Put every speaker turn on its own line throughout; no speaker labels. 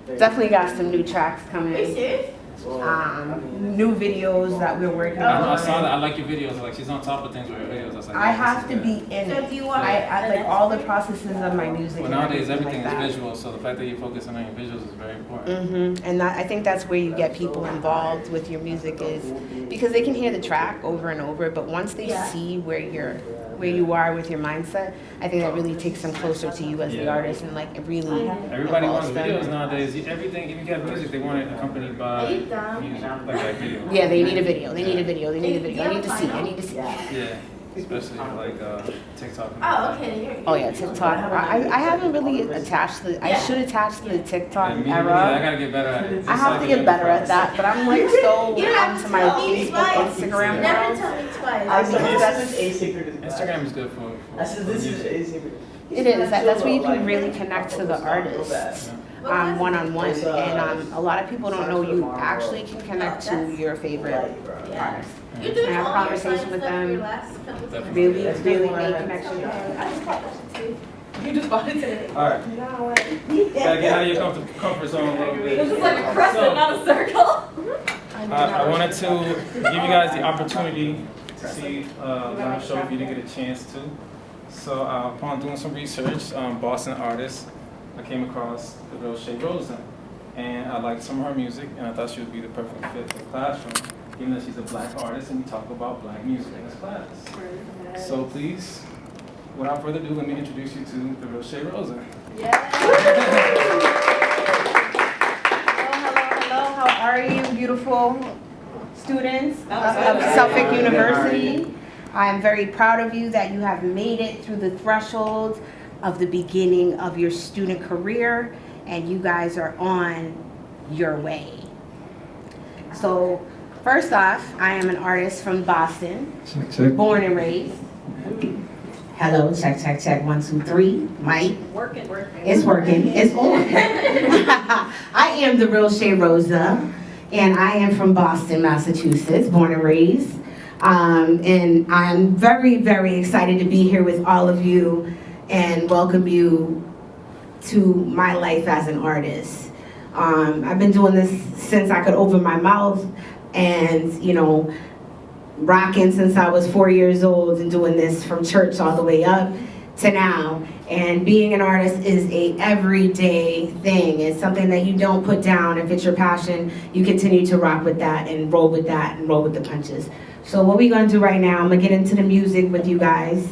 Definitely got some new tracks coming. New videos that we're working on.
I saw that. I like your videos. Like she's on top of things with her videos. I was like,
I have to be in it. I like all the processes of my music.
Well, nowadays everything is visual, so the fact that you're focusing on your visuals is very important.
And I think that's where you get people involved with your music, is because they can hear the track over and over, but once they see where you are with your mindset, I think that really takes them closer to you as the artist, and like it really.
Everybody wants videos nowadays. Everything, if you get music, they want it accompanied by music, like video.
Yeah, they need a video. They need a video. They need a video. I need to see. I need to see.
Yeah, especially like TikTok.
Oh, okay.
Oh yeah, TikTok. I haven't really attached the. I should attach the TikTok era.
I gotta get better at it.
I have to get better at that, but I'm like so onto my Facebook, Instagram
Never
now.
tell me twice.
I think that's
Instagram is good for
I said this is asynchronous.
it is. That's where you can really connect to the artists one-on-one, and a lot of people don't know you actually can connect to your favorite artist.
You're doing
I have a conversation with them. Really make connection.
You just bought it today.
Alright. Gotta get out of your comfort zone a little bit.
This is like a crescent, not a circle.
I wanted to give you guys the opportunity to see my show if you didn't get a chance to. So upon doing some research, Boston artist, I came across TheRealShayRosa, and I liked some of her music, and I thought she would be the perfect fit for the classroom, given that she's a black artist and we talk about black music in this class. So please, without further ado, let me introduce you to TheRealShayRosa.
Hello. How are you, beautiful students of Suffolk University? I'm very proud of you that you have made it through the threshold of the beginning of your student career, and you guys are on your way. So first off, I am an artist from Boston, born and raised. Hello, check, 1, 2, 3, mic.
Working.
It's working, it's on. I am TheRealShayRosa, and I am from Boston, Massachusetts, born and raised. And I'm very, very excited to be here with all of you and welcome you to my life as an artist. I've been doing this since I could open my mouth, and rocking since I was 4 years old, and doing this from church all the way up to now. And being an artist is a everyday thing. It's something that you don't put down. If it's your passion, you continue to rock with that and roll with that and roll with the punches. So what we're gonna do right now, I'm gonna get into the music with you guys.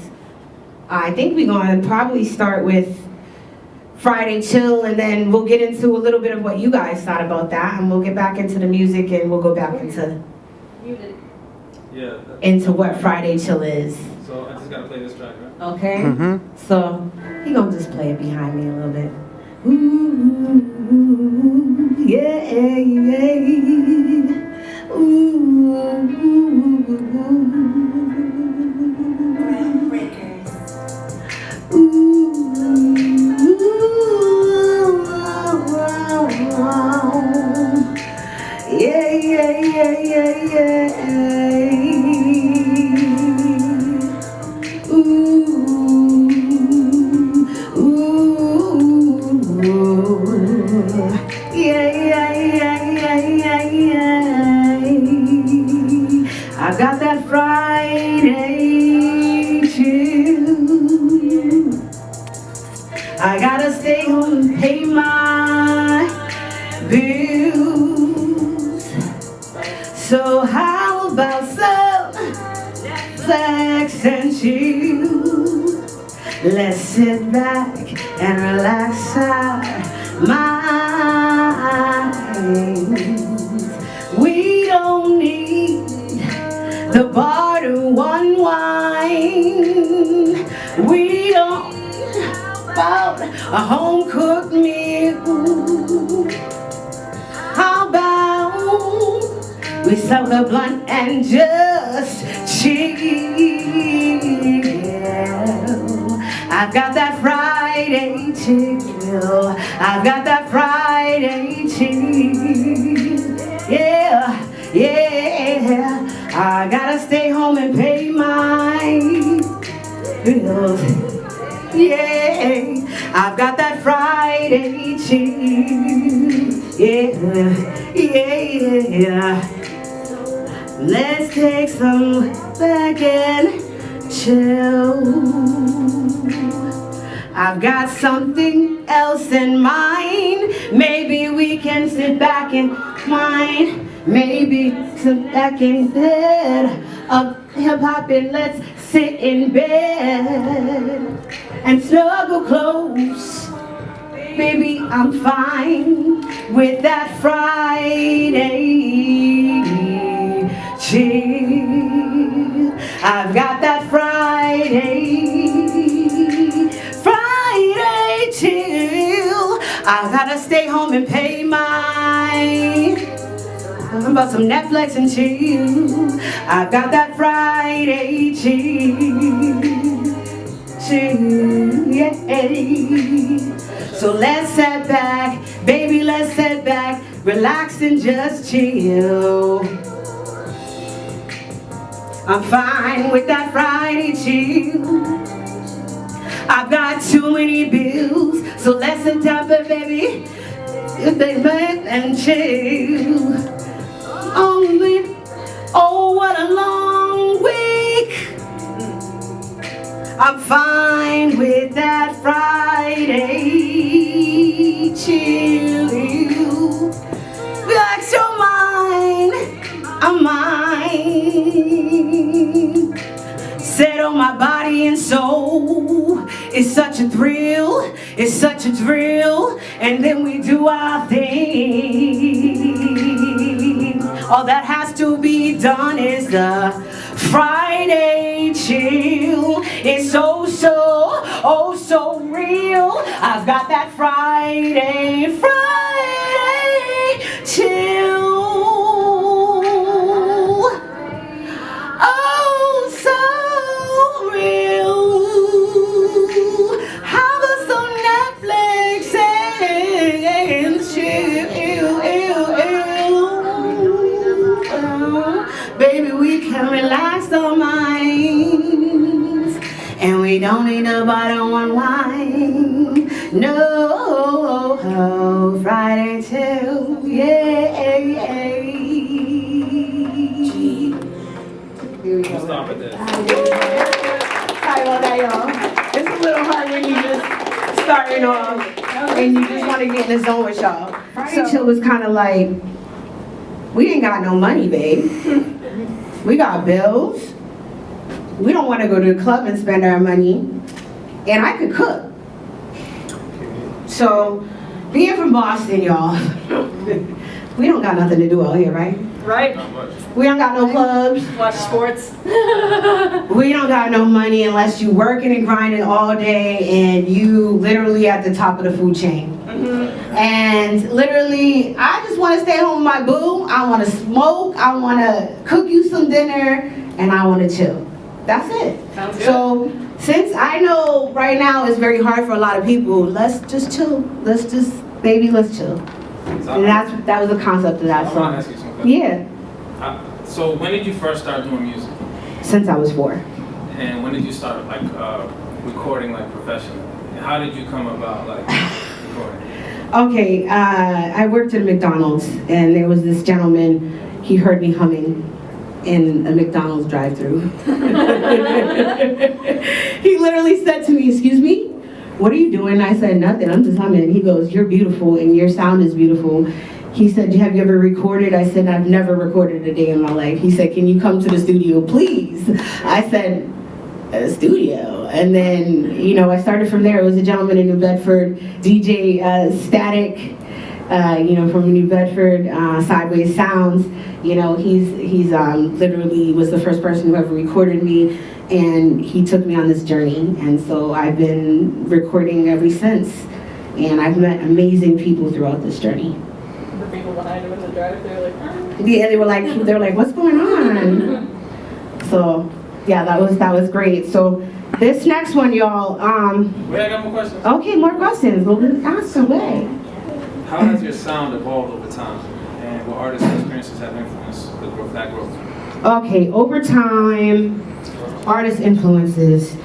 I think we're gonna probably start with Friday Chill, and then we'll get into a little bit of what you guys thought about that, and we'll get back into the music, and we'll go back into what Friday Chill is.
So I just gotta play this track, right?
Okay? So he gonna just play it behind me a little bit. Ooh, yeah. I got that Friday chill. I gotta stay home and pay my bills. So how about some flex and chill? Let's sit back and relax our minds. We don't need the bar to unwind. We don't about a home-cooked meal. How about we smoke a blunt and just chill? I've got that Friday chill. I've got that Friday chill. Yeah. I gotta stay home and pay my bills. Yeah, I've got that Friday chill. Yeah, yeah. Let's take some back and chill. I've got something else in mind. Maybe we can sit back and mind. Maybe sit back in bed of hip-hop and let's sit in bed and snuggle close. Baby, I'm fine with that Friday chill. I've got that Friday chill. I gotta stay home and pay my about some Netflix and chill. I got that Friday chill, yeah. So let's sit back, baby, let's sit back, relax and just chill. I'm fine with that Friday chill. I've got too many bills, so let's sit down, baby, and chill. Oh, what a long week. I'm fine with that Friday chill. Relax your mind, I'm mine. Settle my body and soul. It's such a thrill, it's such a thrill. And then we do our thing. All that has to be done is the Friday chill. It's oh so real. I've got that Friday chill. Oh, so real. How about some Netflix and chill? Baby, we can relax our minds, and we don't need nobody to unwind. No, Friday chill, yeah. Here we go.
We'll stop at that.
Sorry about that, y'all. It's a little hard when you just starting off and you just want to get in the zone with y'all. Friday chill was kind of like, we ain't got no money, babe. We got bills. We don't want to go to the club and spend our money. And I could cook. So, being from Boston, y'all, we don't got nothing to do out here, right?
Right?
Not much.
We don't got no clubs.
Watch sports.
We don't got no money unless you working and grinding all day and you literally at the top of the food chain. And literally, I just want to stay home with my boo. I want to smoke. I want to cook you some dinner, and I want to chill. That's it.
Sounds good.
So, since I know right now it's very hard for a lot of people, let's just chill. Let's chill. And that was the concept of that
I want to
song.
ask you something.
Yeah,
So when did you first start doing music?
since I was 4.
And when did you start like recording like professionally? And how did you come about like recording?
Okay, I worked at a McDonald's, and there was this gentleman. He heard me humming in a McDonald's drive-thru. He literally said to me, "Excuse me, what are you doing?" I said, "Nothing, I'm just humming." He goes, "You're beautiful and your sound is beautiful." He said, "Have you ever recorded?" I said, "I've never recorded a day in my life." He said, "Can you come to the studio, please?" I said, "A studio?" And then, you know, I started from there. It was a gentleman in New Bedford, DJ Static, from New Bedford, Sideways Sounds. You know, he's literally was the first person who ever recorded me, and he took me on this journey. And so I've been recording ever since, and I've met amazing people throughout this journey.
The people behind him in the drive, they were like,
Yeah, they were like, "What's going on?" So, yeah, that was great. So, this next one, y'all.
Wait, I got more questions.
Okay, more questions. Well, then ask away.
How has your sound evolved over time? And what artist experiences have influenced that growth?
Okay, over time, artist influences.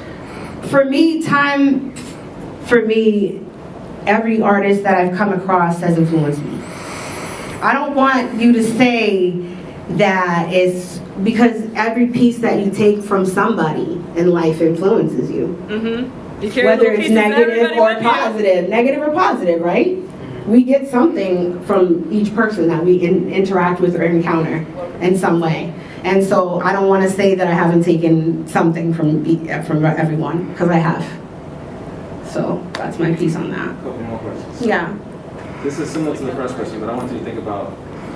For me, time for me, every artist that I've come across has influenced me. I don't want you to say that it's because every piece that you take from somebody in life influences you.
Mm-hmm. You carry
Whether
little
it's
pieces of
negative
everybody
or
with you.
positive, negative or positive, right? We get something from each person that we interact with or encounter in some way. And so I don't want to say that I haven't taken something from everyone, because I have. So that's my piece on that.
A couple more questions.
Yeah.
This is similar to the first question, but I want you to think about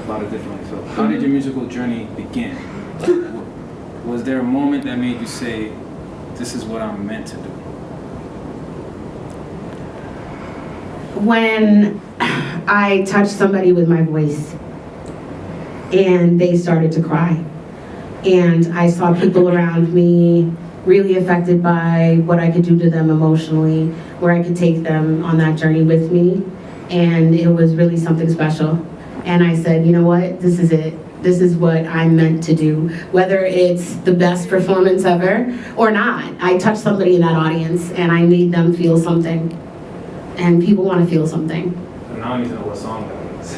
it differently. So, how did your musical journey begin? Was there a moment that made you say, "This is what I'm meant to do"?
When I touched somebody with my voice, and they started to cry, and I saw people around me really affected by what I could do to them emotionally, where I could take them on that journey with me, and it was really something special. And I said, you know what, this is it. This is what I'm meant to do. Whether it's the best performance ever or not, I touched somebody in that audience and I made them feel something. And people want to feel something.
And now I need to know what song that is.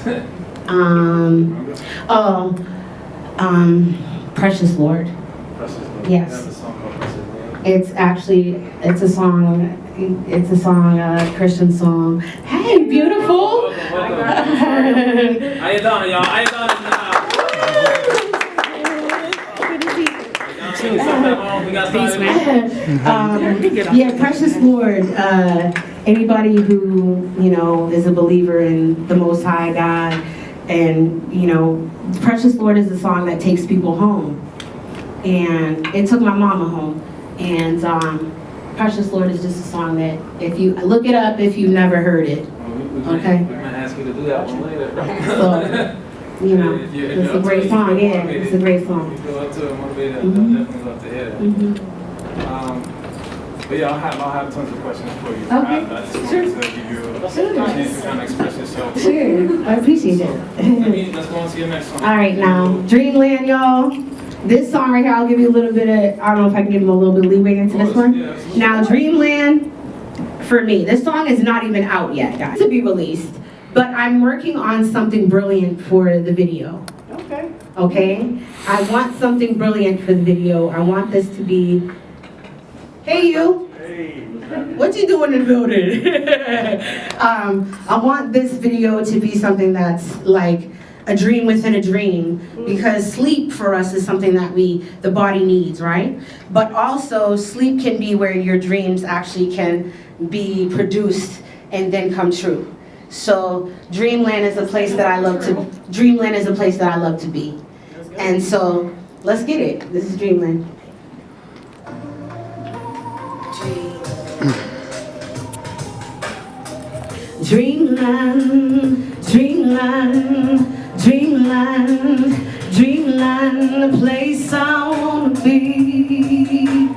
Precious Lord.
Precious Lord.
Yes.
You have a song called Precious Lord.
It's a song, a Christian song. Hey, beautiful.
Welcome. Ayadonna, y'all. Ayadonna in the house. We got started.
Yeah, Precious Lord. Anybody who, you know, is a believer in the Most High God, and, you know, Precious Lord is a song that takes people home. And it took my mama home. And Precious Lord is just a song that, if you look it up, if you've never heard it. Okay.
We might ask you to do that one later.
So, you know, it's a great song. Yeah, it's a great song.
If you feel up to it, motivated, I'd definitely love to hear that. But yeah, I'll have tons of questions for you.
Okay.
I just wanted to give you a chance to kind of express yourself.
Sure, I appreciate it.
Let's go on to your next song.
All right, now, Dreamland, y'all. This song right here, I'll give you a little bit of, I don't know if I can give you a little bit of leeway into this one.
Yeah, absolutely.
Now, Dreamland, for me, this song is not even out yet, guys, to be released. But I'm working on something brilliant for the video.
Okay.
Okay? I want something brilliant for the video. I want this to be, hey you.
Hey.
What you doing in the building? I want this video to be something that's like a dream within a dream, because sleep for us is something that the body needs, right? But also sleep can be where your dreams actually can be produced and then come true. So Dreamland is a place that I love to be. And so let's get it. This is Dreamland. Dreamland, dreamland, dreamland, dreamland, the place I wanna be.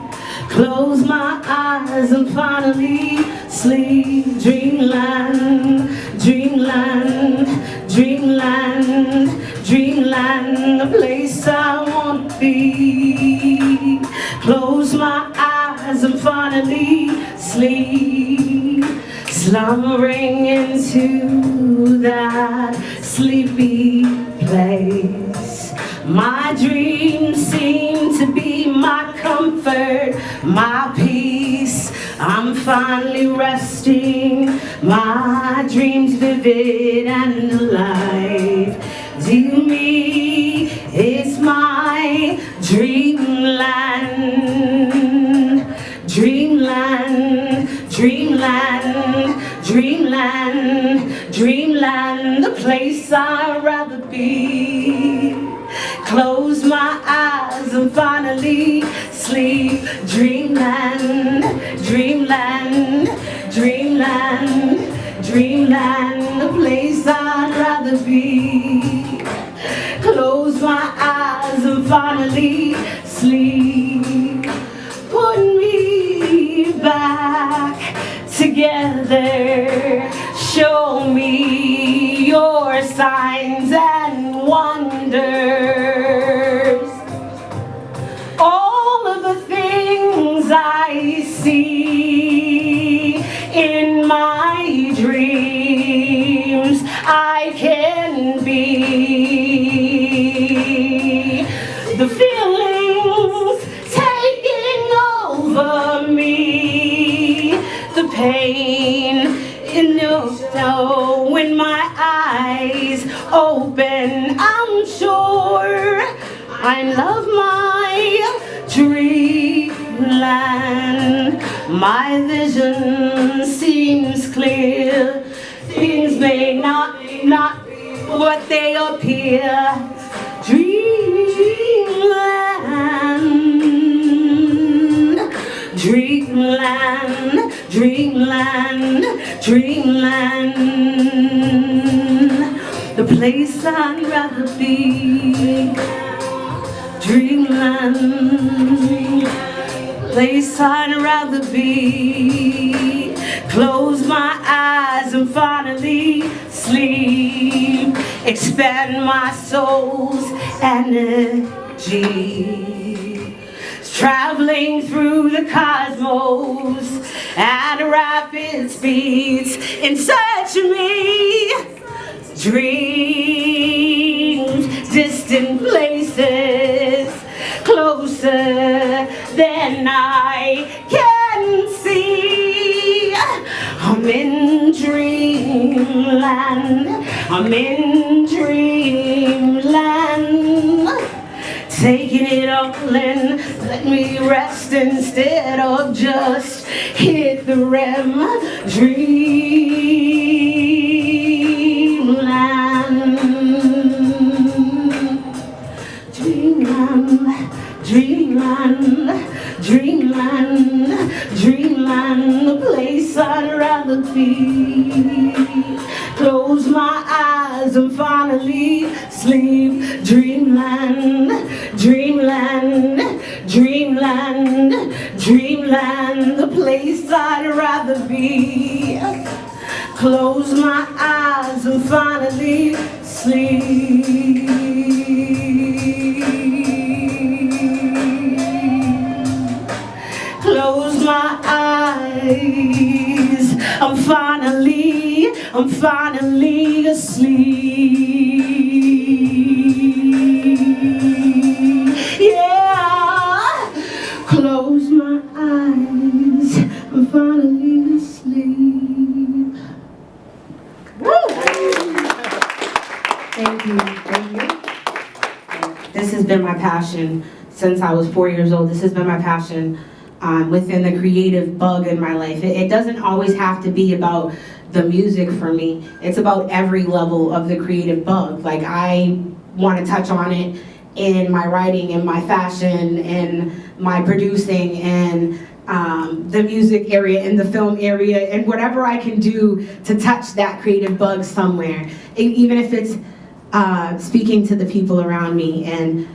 Close my eyes and finally sleep. Dreamland, dreamland, dreamland, dreamland, the place I wanna be. Close my eyes and finally sleep. Slumbering into that sleepy place. My dreams seem to be my comfort, my peace. I'm finally resting, my dreams vivid and alive. To me, it's my dreamland. Dreamland, dreamland, dreamland, dreamland, the place I'd rather be. Close my eyes and finally sleep. Dreamland, dreamland, dreamland, dreamland, the place I'd rather be. Close my eyes and finally sleep. Put me back together. Show me your signs and wonders. All of the things I see in I love my dreamland. My vision seems clear. Things may not be what they appear. Dreamland, dreamland, dreamland, dreamland. The place I'd rather be. Dreamland, place I'd rather be. Close my eyes and finally sleep. Expand my soul's energy. Traveling through the cosmos at rapid speeds in search of me. Dreams, distant places, closer than I can see. I'm in dreamland, I'm in dreamland. Taking it all in, let me rest instead of just hit the REM. Dreamland, dreamland, dreamland, dreamland, dreamland. The place I'd rather be. Close my eyes and finally sleep. Dreamland, dreamland, dreamland, dreamland. The place I'd rather be. Close my eyes and finally sleep. Close my eyes, I'm finally asleep. Yeah, close my eyes, I'm finally asleep. Woo! Thank you, thank you. This has been my passion since I was 4 years old. This has been my passion within the creative bug in my life. It doesn't always have to be about the music for me. It's about every level of the creative bug. Like, I want to touch on it in my writing, in my fashion, in my producing, and the music area, in the film area, and whatever I can do to touch that creative bug somewhere. Even if it's speaking to the people around me, and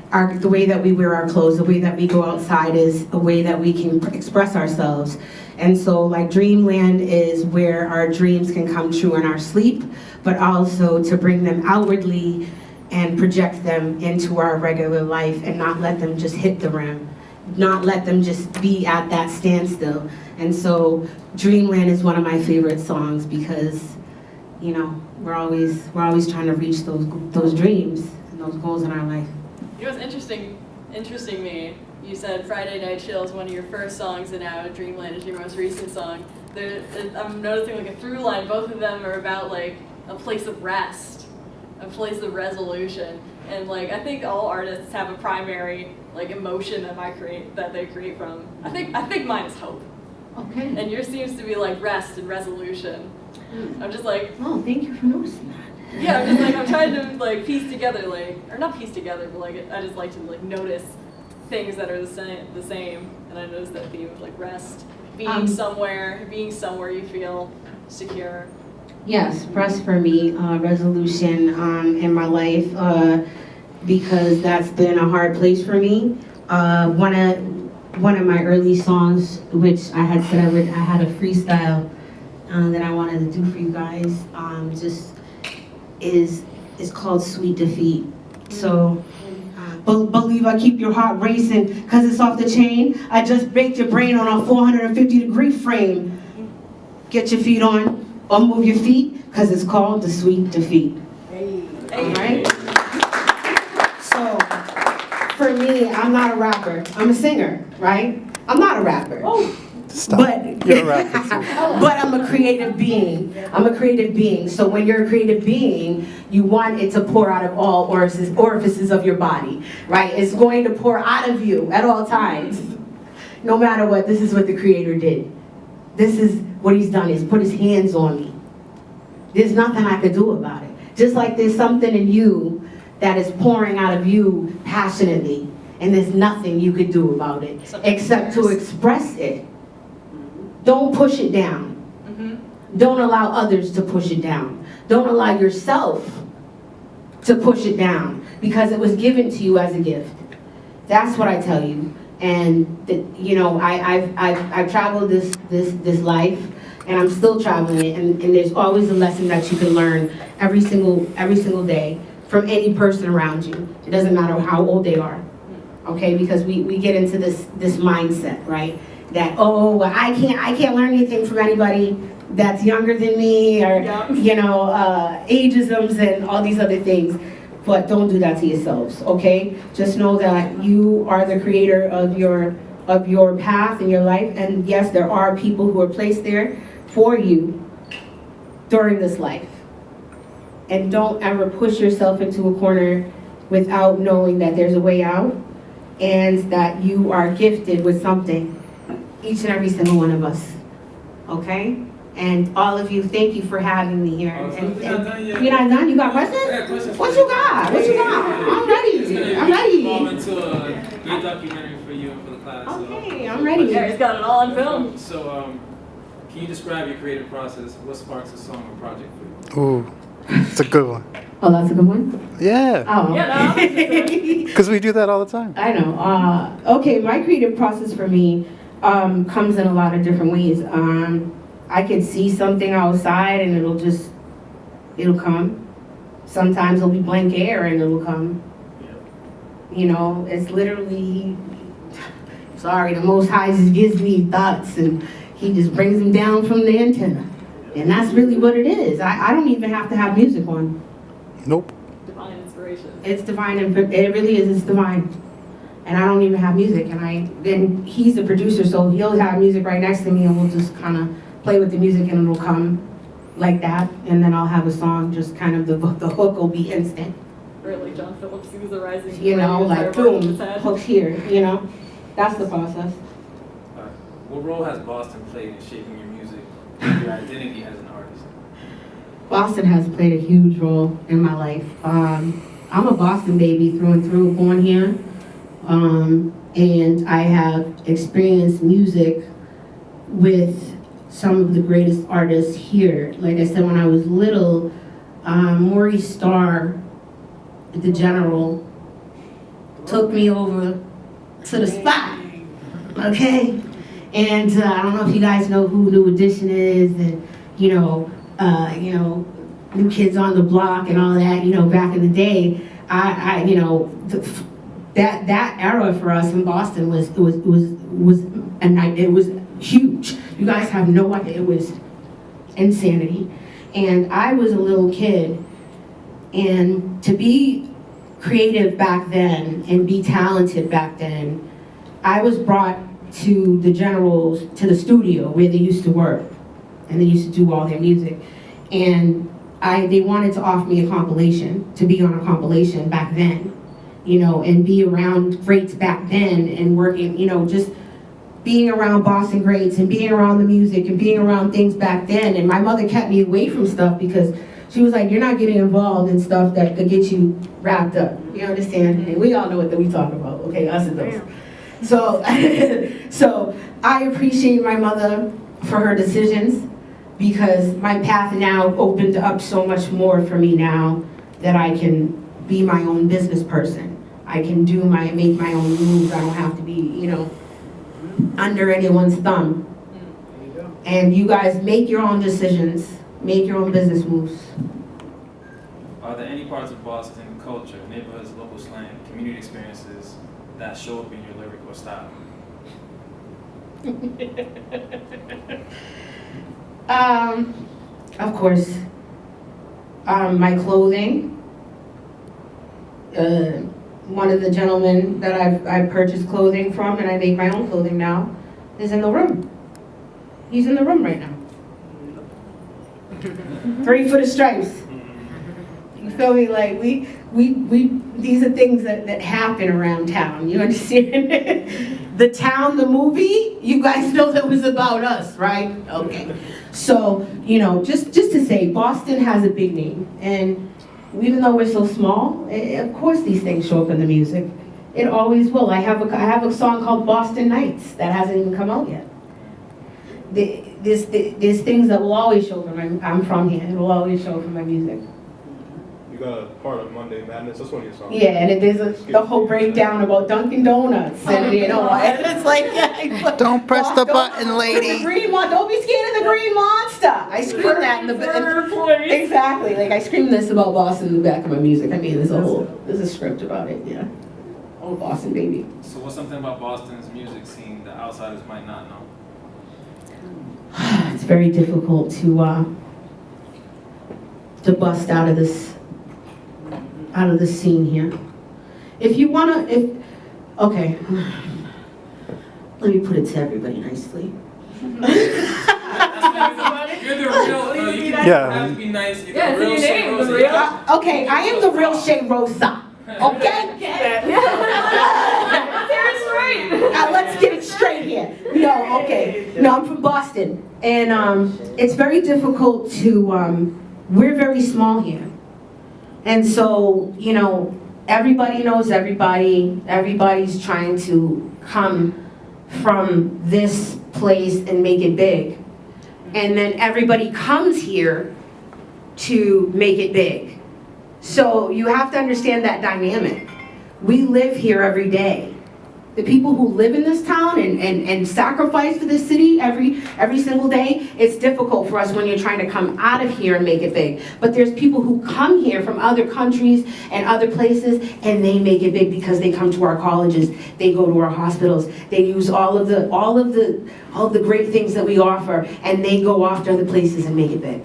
the way that we wear our clothes, the way that we go outside is a way that we can express ourselves. And so, like, Dreamland is where our dreams can come true in our sleep, but also to bring them outwardly and project them into our regular life and not let them just hit the rim, not let them just be at that standstill. And so Dreamland is one of my favorite songs because, you know, we're always trying to reach those dreams and those goals in our life.
You know what's interesting me, you said Friday Night Chill is one of your first songs, and now Dreamland is your most recent song. I'm noticing like a through line. Both of them are about like a place of rest, a place of resolution, and like I think all artists have a primary like emotion that they create from. I think mine is hope.
Okay.
And yours seems to be like rest and resolution. I'm just like,
oh, thank you for noticing that.
yeah, I'm just like, I'm trying to like piece together, like, or not piece together, but like I just like to like notice things that are the same, and I noticed that theme of like rest, being somewhere you feel secure.
Yes, rest for me, resolution in my life, because that's been a hard place for me. One of my early songs, which I had said I had a freestyle that I wanted to do for you guys, just is called Sweet Defeat. So, believe I keep your heart racing, cause it's off the chain. I just baked your brain on a 450-degree frame. Get your feet on, or move your feet, cause it's called the Sweet Defeat.
Hey.
All right? So, for me, I'm not a rapper. I'm a singer, right? I'm not a rapper.
Oh.
Stop.
But,
You're a rapper too.
but I'm a creative being. I'm a creative being. So when you're a creative being, you want it to pour out of all orifices of your body, right? It's going to pour out of you at all times. No matter what, this is what the Creator did. This is what He's done, is put His hands on me. There's nothing I could do about it. Just like there's something in you that is pouring out of you passionately, and there's nothing you could do about it except to express it. Don't push it down. Don't allow others to push it down. Don't allow yourself to push it down, because it was given to you as a gift. That's what I tell you. And you know, I've traveled this life, and I'm still traveling it. And there's always a lesson that you can learn every single day from any person around you. It doesn't matter how old they are, okay? Because we get into this mindset, right? That, oh, I can't learn anything from anybody that's younger than me, or you know, ageisms and all these other things. But don't do that to yourselves, okay? Just know that you are the creator of your path in your life, and yes, there are people who are placed there for you during this life. And don't ever push yourself into a corner without knowing that there's a way out, and that you are gifted with something, each and every single one of us, okay? And all of you, thank you for having me here. And
You're not done yet.
you're not done? You got questions?
Yeah, questions.
What you got? What you got? I'm ready. I'm ready.
Into a great documentary for you and for the class.
Okay, I'm ready.
Gary's got it all on film.
So, can you describe your creative process? What sparks a song or project for you?
Ooh, it's a good one.
Oh, that's a good one?
Yeah,
Oh.
Yeah, no.
because we do that all the time.
I know. Okay, my creative process for me comes in a lot of different ways. I could see something outside and it'll come. Sometimes it'll be blank air and it'll come. You know, it's literally, sorry, the Most High just gives me thoughts and He just brings them down from the antenna. And that's really what it is. I don't even have to have music on.
Nope.
Divine inspiration.
It's divine, and it really is, it's divine. And I don't even have music, and then He's the producer, so He'll have music right next to me, and we'll just kind of play with the music, and it'll come like that, and then I'll have a song, just kind of the hook will be instant.
Really, John Phillips, he was the rising.
You know, like boom,
head.
hook here, you know? That's the process.
What role has Boston played in shaping your music and your identity as an artist?
Boston has played a huge role in my life. I'm a Boston baby through and through, born here. And I have experienced music with some of the greatest artists here. Like I said, when I was little, Maurice Starr, the General, took me over to the spot, okay? And I don't know if you guys know who New Edition is, and you know, New Kids on the Block and all that. You know, back in the day, you know, that era for us in Boston was huge. You guys have no idea. It was insanity. And I was a little kid, and to be creative back then and be talented back then, I was brought to the Generals, to the studio where they used to work, and they used to do all their music. And they wanted to offer me a compilation, to be on a compilation back then, you know, and be around greats back then and working, you know, just being around Boston greats and being around the music and being around things back then. And my mother kept me away from stuff because she was like, you're not getting involved in stuff that could get you wrapped up. You understand? And we all know what we talk about, okay, us and those. So, so I appreciate my mother for her decisions, because my path now opened up so much more for me now that I can be my own business person. I can make my own moves. I don't have to be, you know, under anyone's thumb. And you guys make your own decisions, make your own business moves.
Are there any parts of Boston culture, neighborhoods, local slang, community experiences that show up in your lyric or style?
Of course, my clothing. One of the gentlemen that I've purchased clothing from, and I make my own clothing now, is in the room. He's in the room right now. 3 for the stripes. You feel me? Like we these are things that happen around town. You understand? The Town, the movie, you guys know that was about us, right? Okay. So, you know, just to say, Boston has a big name. And even though we're so small, of course these things show up in the music. It always will. I have a song called Boston Nights that hasn't even come out yet. There's things that will always show up in my, I'm from here, it will always show up in my music.
You got a part of Monday Madness, that's one of your songs.
Yeah, and there's the whole breakdown about Dunkin' Donuts, and you know, and it's like, yeah,
Don't press the button, lady.
The green don't be scared of the green monster. I scream that in the exactly, like I scream this about Boston in the back of my music. I mean, there's a script about it, yeah. Oh, Boston, baby.
So what's something about Boston's music scene that outsiders might not know?
It's very difficult to bust out of this scene here. If you wanna, okay, let me put it to everybody nicely.
You're the real. You have to be nice. You're the real Shay Rosa.
Okay, I am the real Shay Rosa. Okay? Let's get it straight here. No, okay. No, I'm from Boston. And it's very difficult to, we're very small here. And so, you know, everybody knows everybody. Everybody's trying to come from this place and make it big. And then everybody comes here to make it big. So you have to understand that dynamic. We live here every day. The people who live in this town and sacrifice for this city every single day, it's difficult for us when you're trying to come out of here and make it big. But there's people who come here from other countries and other places, and they make it big because they come to our colleges, they go to our hospitals, they use all of the great things that we offer, and they go off to other places and make it big.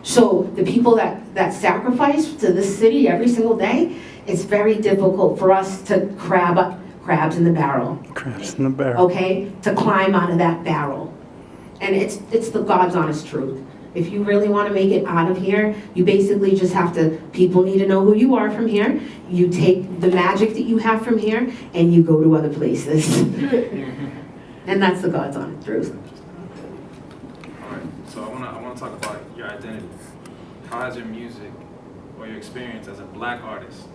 So the people that sacrifice to this city every single day, it's very difficult for us to crabs in the barrel.
Crabs in the barrel.
Okay? To climb out of that barrel. And it's the God's honest truth. If you really want to make it out of here, you basically just have to, people need to know who you are from here. You take the magic that you have from here, and you go to other places. And that's the God's honest truth.
All right. So I want to talk about your identity. How has your music or your experience as a black artist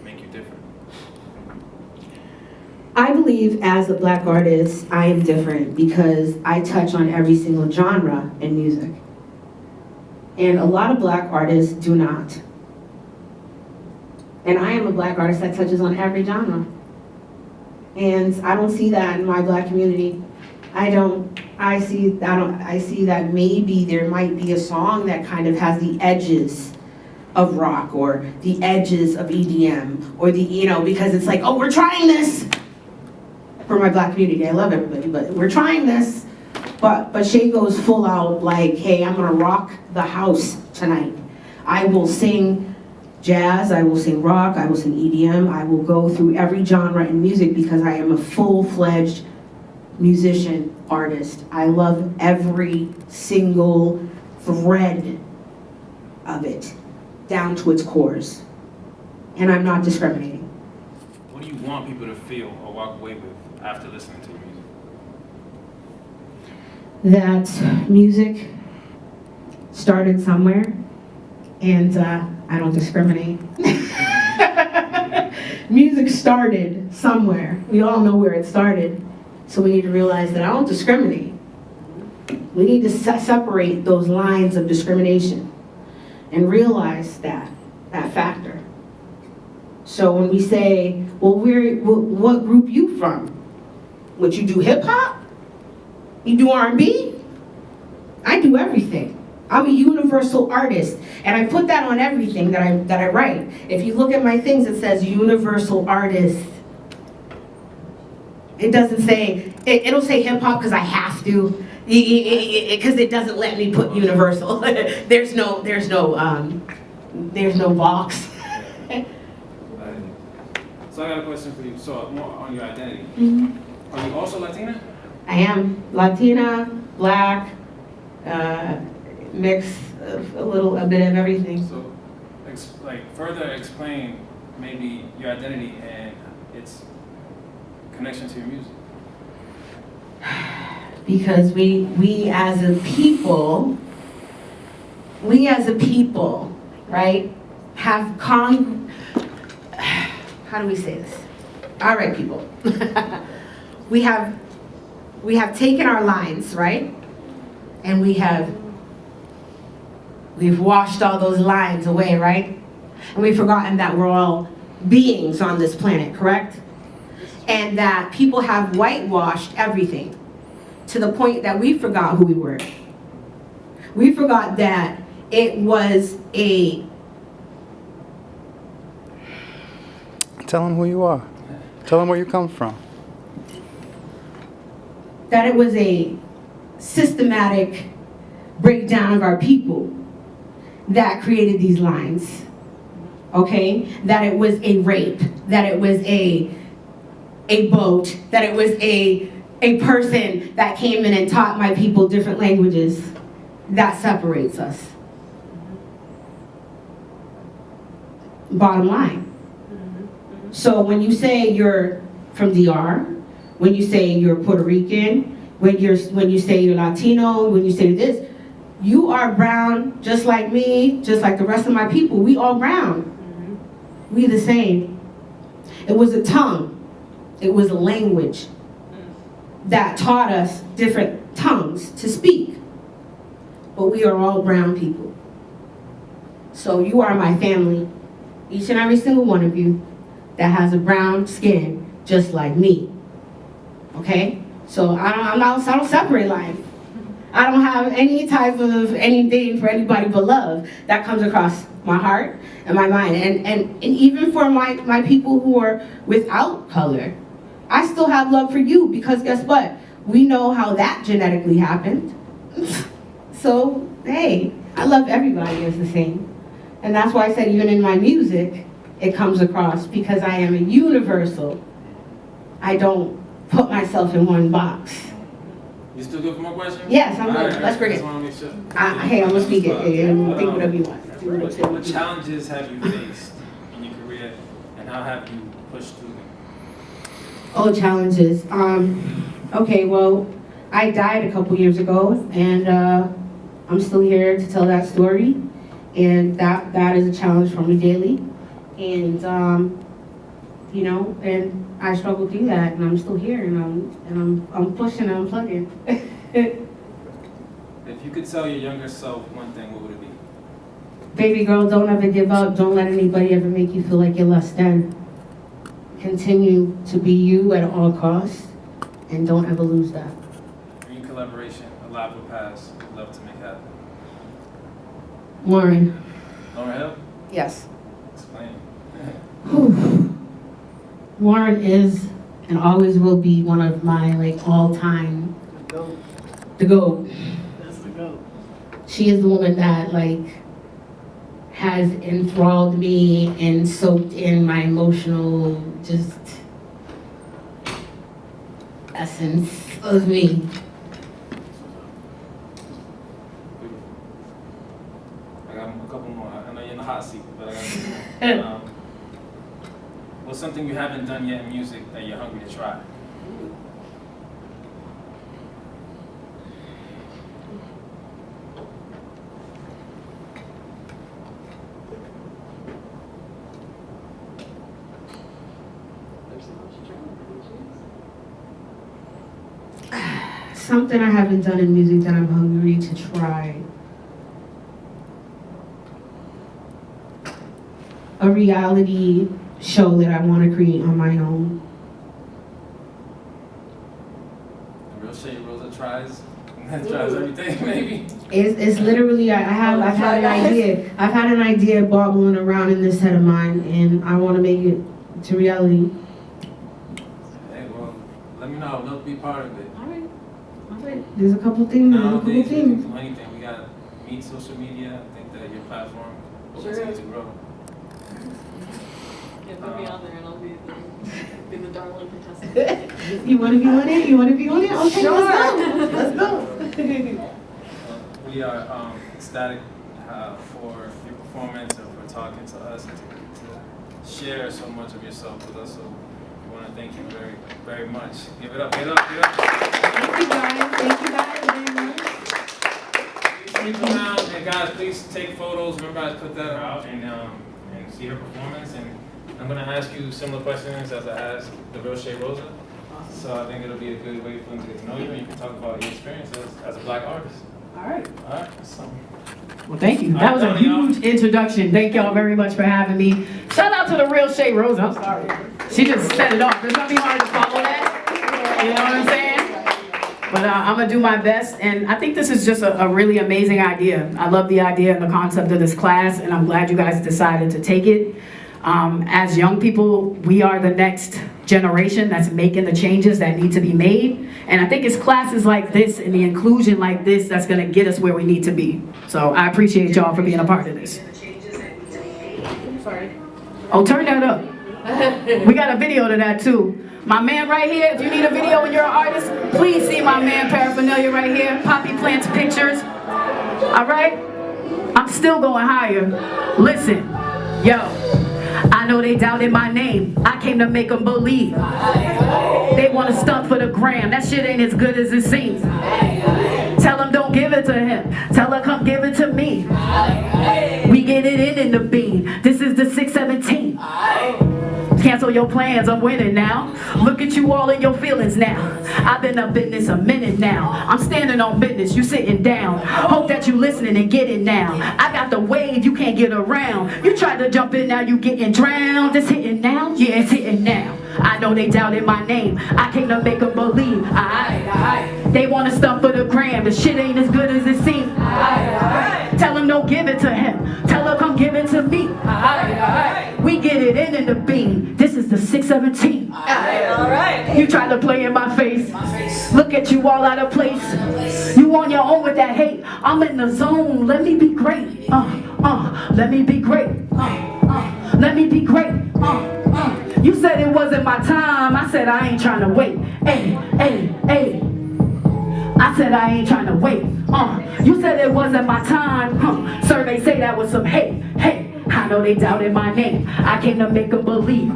make you different?
I believe as a black artist, I am different because I touch on every single genre in music. And a lot of black artists do not. And I am a black artist that touches on every genre. And I don't see that in my black community. I see that maybe there might be a song that kind of has the edges of rock or the edges of EDM or the, you know, because it's like, oh, we're trying this. For my black community, I love everybody, but we're trying this. But Shay goes full out like, hey, I'm gonna rock the house tonight. I will sing jazz, I will sing rock, I will sing EDM, I will go through every genre in music because I am a full-fledged musician, artist. I love every single thread of it, down to its cores. And I'm not discriminating.
What do you want people to feel or walk away with after listening to your music?
That music started somewhere, and I don't discriminate. Music started somewhere. We all know where it started. So we need to realize that I don't discriminate. We need to separate those lines of discrimination and realize that factor. So when we say, well, what group you from? Would you do hip hop? You do R&B? I do everything. I'm a universal artist, and I put that on everything that I write. If you look at my things, it says universal artist. It doesn't say, it'll say hip hop because I have to, because it doesn't let me put universal. there's no box.
So I got a question for you. So more on your identity.
Mm-hmm.
Are you also Latina?
I am Latina, Black, mix of a bit of everything.
So, further explain maybe your identity and its connection to your music.
Because we as a people, right, have how do we say this? All right, people. we have taken our lines, right? And we've washed all those lines away, right? And we've forgotten that we're all beings on this planet, correct? And that people have whitewashed everything to the point that we forgot who we were. We forgot that it was
Tell them who you are. Tell them where you come from.
that it was a systematic breakdown of our people that created these lines. Okay? That it was a rape, that it was a boat, that it was a person that came in and taught my people different languages. That separates us. Bottom line. So when you say you're from DR, when you say you're Puerto Rican, when you say you're Latino, when you say this, you are brown just like me, just like the rest of my people. We all brown. We the same. It was a tongue. It was a language that taught us different tongues to speak. But we are all brown people. So you are my family. Each and every single one of you that has a brown skin just like me. Okay? So I don't separate life. I don't have any type of anything for anybody but love that comes across my heart and my mind. And even for my people who are without color, I still have love for you because guess what? We know how that genetically happened. So, hey, I love everybody as the same. And that's why I said even in my music, it comes across because I am a universal. I don't put myself in one box.
You still good for more questions?
Yes, I'm good.
Right,
Let's bring it.
just wanna make sure.
Hey, I'm gonna speak it. Hey, think whatever you want.
What challenges have you faced in your career, and how have you pushed through them?
Oh, challenges. Okay, well, I died a couple years ago, and I'm still here to tell that story, and that is a challenge for me daily, and you know, and I struggle through that, and I'm still here, and I'm pushing and I'm plugging.
If you could tell your younger self one thing, what would it be?
Baby girl, don't ever give up. Don't let anybody ever make you feel like you're less than. Continue to be you at all costs, and don't ever lose that.
Dream collaboration, a live or pass, love to make happen.
Lauren.
Lauren Hill?
Yes.
Explain.
Lauren is and always will be one of my all-time the GOAT.
That's the GOAT.
She is the woman that has enthralled me and soaked in my emotional just essence of me.
I got a couple more. I know you're in the hot seat, but I got what's something you haven't done yet in music that you're hungry to try?
Something I haven't done in music that I'm hungry to try. A reality show that I want to create on my own.
TheRealShayRosa tries everything, maybe.
It's literally I've had an idea. I've had an idea bobbling around in this head of mine, and I want to make it to reality.
Hey, well, let me know. I'd love to be part of it.
There's a couple things.
Nowadays, we can do anything. We got Meet social media. I think that your platform will continue to grow.
Yeah, put me on there and I'll be the a darling contestant.
You want to be on it? You want to be on it? Okay,
Sure.
let's go.
We are ecstatic for your performance and for talking to us and to share so much of yourself with us. So we want to thank you very, very much. Give it up, give it up, give it up.
Thank you guys. Thank you guys very much.
Please come out and guys, please take photos. Remember, I put that out and see her performance. And I'm gonna ask you similar questions as I asked TheRealShayRosa. So I think it'll be a good way for them to get to know you, and you can talk about your experience as a Black artist.
All right.
All right. So.
Well, thank you. That was a huge introduction. Thank y'all very much for having me. Shout out to TheRealShayRosa. I'm sorry. She just set it off. It's gonna be hard to follow that. You know what I'm saying? But I'm gonna do my best, and I think this is just a really amazing idea. I love the idea and the concept of this class, and I'm glad you guys decided to take it. As young people, we are the next generation that's making the changes that need to be made. And I think it's classes like this and the inclusion like this that's gonna get us where we need to be. So I appreciate y'all for being a part of this.
Sorry.
Oh, turn that up. We got a video to that too. My man right here, if you need a video and you're an artist, please see my man paraphernalia right here. Poppy plants pictures. All right? I'm still going higher. Listen, yo, I know they doubted my name. I came to make them believe. They want to stunt for the gram. That shit ain't as good as it seems. Tell them don't give it to him. Tell her come give it to me. We get it in the bean. This is the 617. Cancel your plans, I'm winning now. Look at you all in your feelings now. I've been up in this a minute now. I'm standing on business, you sitting down. Hope that you listening and get it now. I got the wave, you can't get around. You tried to jump in, now you getting drowned. It's hitting now, yeah, it's hitting now. I know they doubted my name. I came to make them believe. They want to stunt for the gram. The shit ain't as good as it seems. Tell them don't give it to him. Tell her come give it to me. We get it in the beam. This is the 617.
Alright.
You try to play in my face. Look at you all out of place. You on your own with that hate. I'm in the zone. Let me be great. Let me be great. Let me be great. You said it wasn't my time. I said I ain't trying to wait. Hey, hey, hey. I said I ain't trying to wait. You said it wasn't my time. Survey say that was some hate. Hey. I know they doubted my name. I came to make them believe.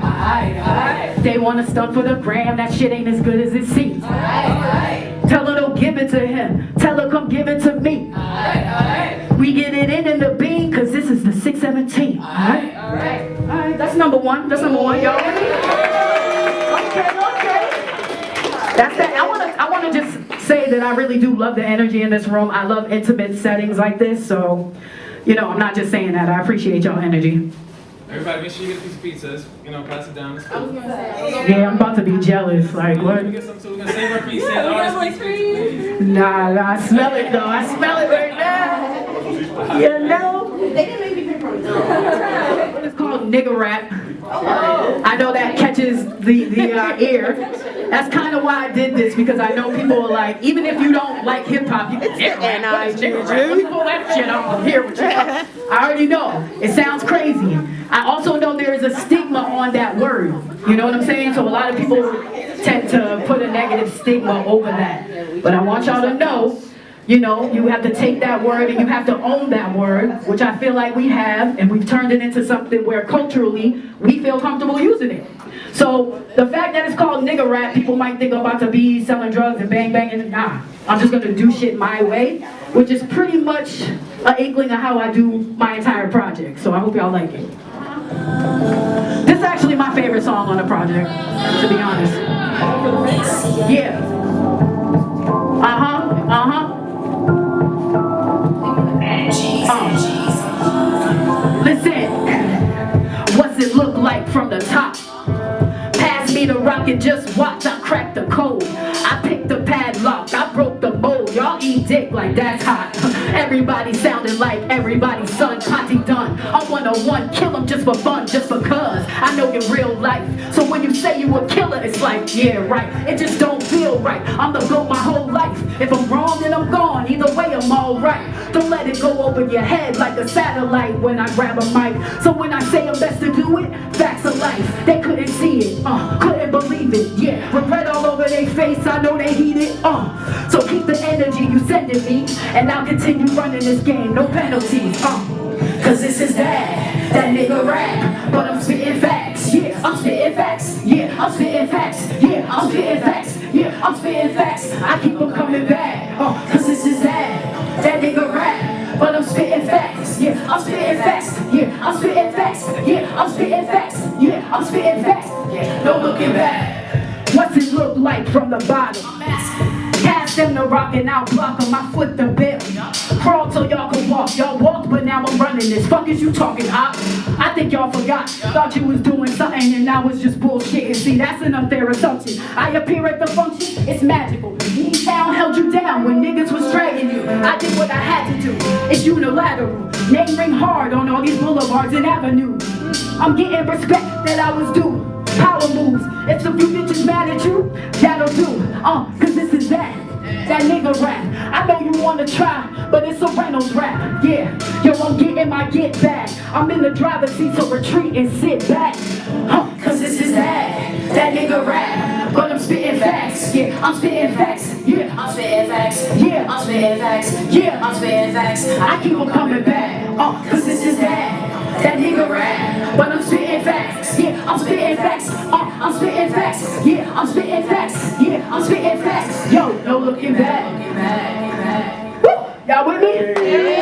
They want to stunt for the gram. That shit ain't as good as it seems. Tell her don't give it to him. Tell her come give it to me. We get it in the bean, cause this is the 617. Alright. That's number one. That's number one. Y'all ready? Okay. That's that. I wanna just say that I really do love the energy in this room. I love intimate settings like this, so you know, I'm not just saying that. I appreciate y'all energy.
Everybody, make sure you get a piece of pizza. You know, pass it down.
Yeah, I'm about to be jealous. Like, what?
We're gonna get some too. We're gonna save our piece. Save the artist piece.
Nah, I smell it though. I smell it right now. You know?
They didn't make me pick from it.
It's called nigga rap. I know that catches the ear. That's kind of why I did this, because I know people are like, even if you don't like hip hop, you can nigga rap. What is nigga rap? Let me pull that shit off here with you. I already know. It sounds crazy. I also know there is a stigma on that word. You know what I'm saying? So a lot of people tend to put a negative stigma over that. But I want y'all to know, you know, you have to take that word and you have to own that word, which I feel like we have, and we've turned it into something where culturally we feel comfortable using it. So the fact that it's called nigga rap, people might think I'm about to be selling drugs and bang banging. Nah, I'm just gonna do shit my way, which is pretty much an inkling of how I do my entire project. So I hope y'all like it. This is actually my favorite song on the project, to be honest. Yeah. Listen, what's it look like from the top? Pass me the rock and just watch, I crack the code. I picked the padlock, I broke the mold. Y'all eat dick like that's hot. Everybody sounding like everybody's son. Conti done. I'm 101, kill him just for fun, just because I know your real life. So when you say you a killer, it's like, yeah, right. It just don't feel right. I'm the GOAT my whole life. If I'm wrong, then I'm gone. Either way, I'm alright. Don't let it go over your head like a satellite when I grab a mic. So when I say I'm best to do it, facts of life. They couldn't see it, couldn't believe it, yeah. Regret all over their face, I know they heat it, So keep the energy you sending me, and I'll continue running this game, no penalties, Cause this is that nigga rap, but I'm spitting facts, yeah, I'm spitting facts, yeah, I'm spitting facts, yeah, I'm spitting facts, yeah, I'm spitting facts, I keep them coming back, cause this is that nigga rap, but I'm spitting facts, yeah, I'm spitting facts, yeah, I'm spitting facts, yeah, I'm spitting facts, yeah, I'm spitting facts, yeah, no looking back. What's it look like from the bottom? Cast them to rock and I'll block them, I foot the bill. Crawl till y'all can walk, y'all walked but now I'm running this. Fuck is you talking, hop? I think y'all forgot, thought you was doing something and I was just bullshitting. See, that's an unfair assumption. I appear at the function, it's magical. E-Town held you down when niggas was dragging you. I did what I had to do, it's unilateral. Name ring hard on all these boulevards and avenues. I'm getting respect that I was due. Power moves, if some few bitches mad at you, that'll do, cause this is that nigga rap. I know you wanna try, but it's a Reynolds rap, yeah. Yo, I'm getting my get back. I'm in the driver's seat, so retreat and sit back, cause this is that nigga rap. But I'm spitting facts, yeah, I'm spitting facts, yeah, I'm spitting facts, yeah, I'm spitting facts, yeah, I'm spitting facts. I keep on coming back, cause this is that nigga rap. But I'm spitting facts, yeah, I'm spitting facts, I'm spitting facts, yeah, I'm spitting facts, yeah, I'm spitting facts. Yo, no looking back. Woo! Y'all with me?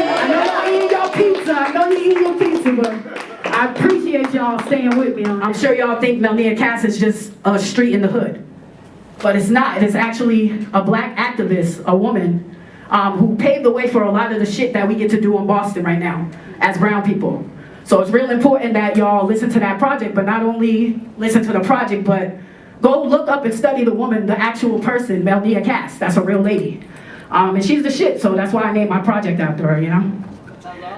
I know y'all eating y'all pizza, I know you eating your pizza, but I appreciate y'all staying with me. I'm sure y'all think Melnia Cass is just a street in the hood, but it's not. It's actually a black activist, a woman, who paved the way for a lot of the shit that we get to do in Boston right now as brown people. So it's real important that y'all listen to that project, but not only listen to the project, but go look up and study the woman, the actual person, Melnia Cass. That's a real lady. And she's the shit, so that's why I named my project after her, you know?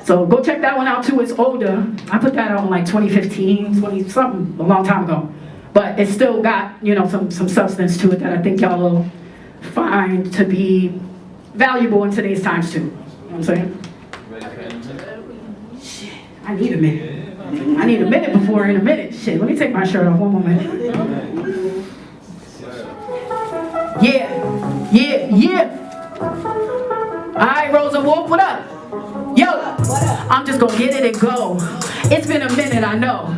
So go check that one out too, it's older. I put that out in like 2015, 20 something, a long time ago. But it's still got, you know, some substance to it that I think y'all will find to be valuable in today's times too. You know what I'm saying? I need a minute. I need a minute before in a minute. Shit, let me take my shirt off one more minute. Yeah. Alright, Rosa Wolf, what up? Yo, I'm just gonna get it and go. It's been a minute, I know.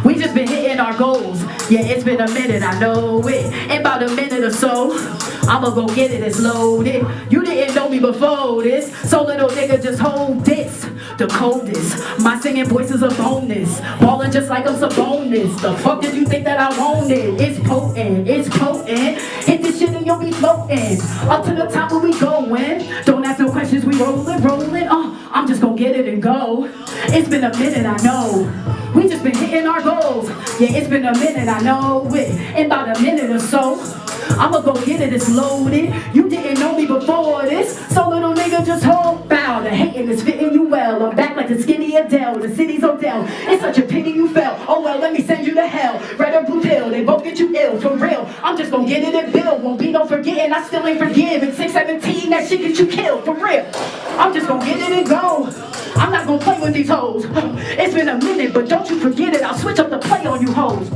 We just been hitting our goals. Yeah, it's been a minute, I know it. In about a minute or so, I'ma go get it, it's loaded. You didn't know me before this, so little nigga just hold this. The coldest, my singing voice is a bonus. Ballin' just like I'm Sabonis. The fuck did you think that I wanted? It's potent, it's potent. Hit this shit and you'll be floating. Up to the top where we going. Don't ask no questions, we rollin'. I'm just gonna get it and go. It's been a minute, I know. We just been hitting our goals. Yeah, it's been a minute, I know it. In about a minute or so, I'ma go get it, it's loaded. You didn't know me before this, so little nigga just hold bow. The hating is fitting you well. I'm back like the skinny Adele, the city's Odell. It's such a pity you fell. Oh well, let me send you to hell. Red or blue pill, they both get you ill, for real. I'm just gonna get it and build. Won't be no forgetting, I still ain't forgiving. 617, that shit get you killed, for real. I'm just gonna get it and go. I'm not gonna play with these hoes. It's been a minute, but don't you forget it. I'll switch up the play on you hoes.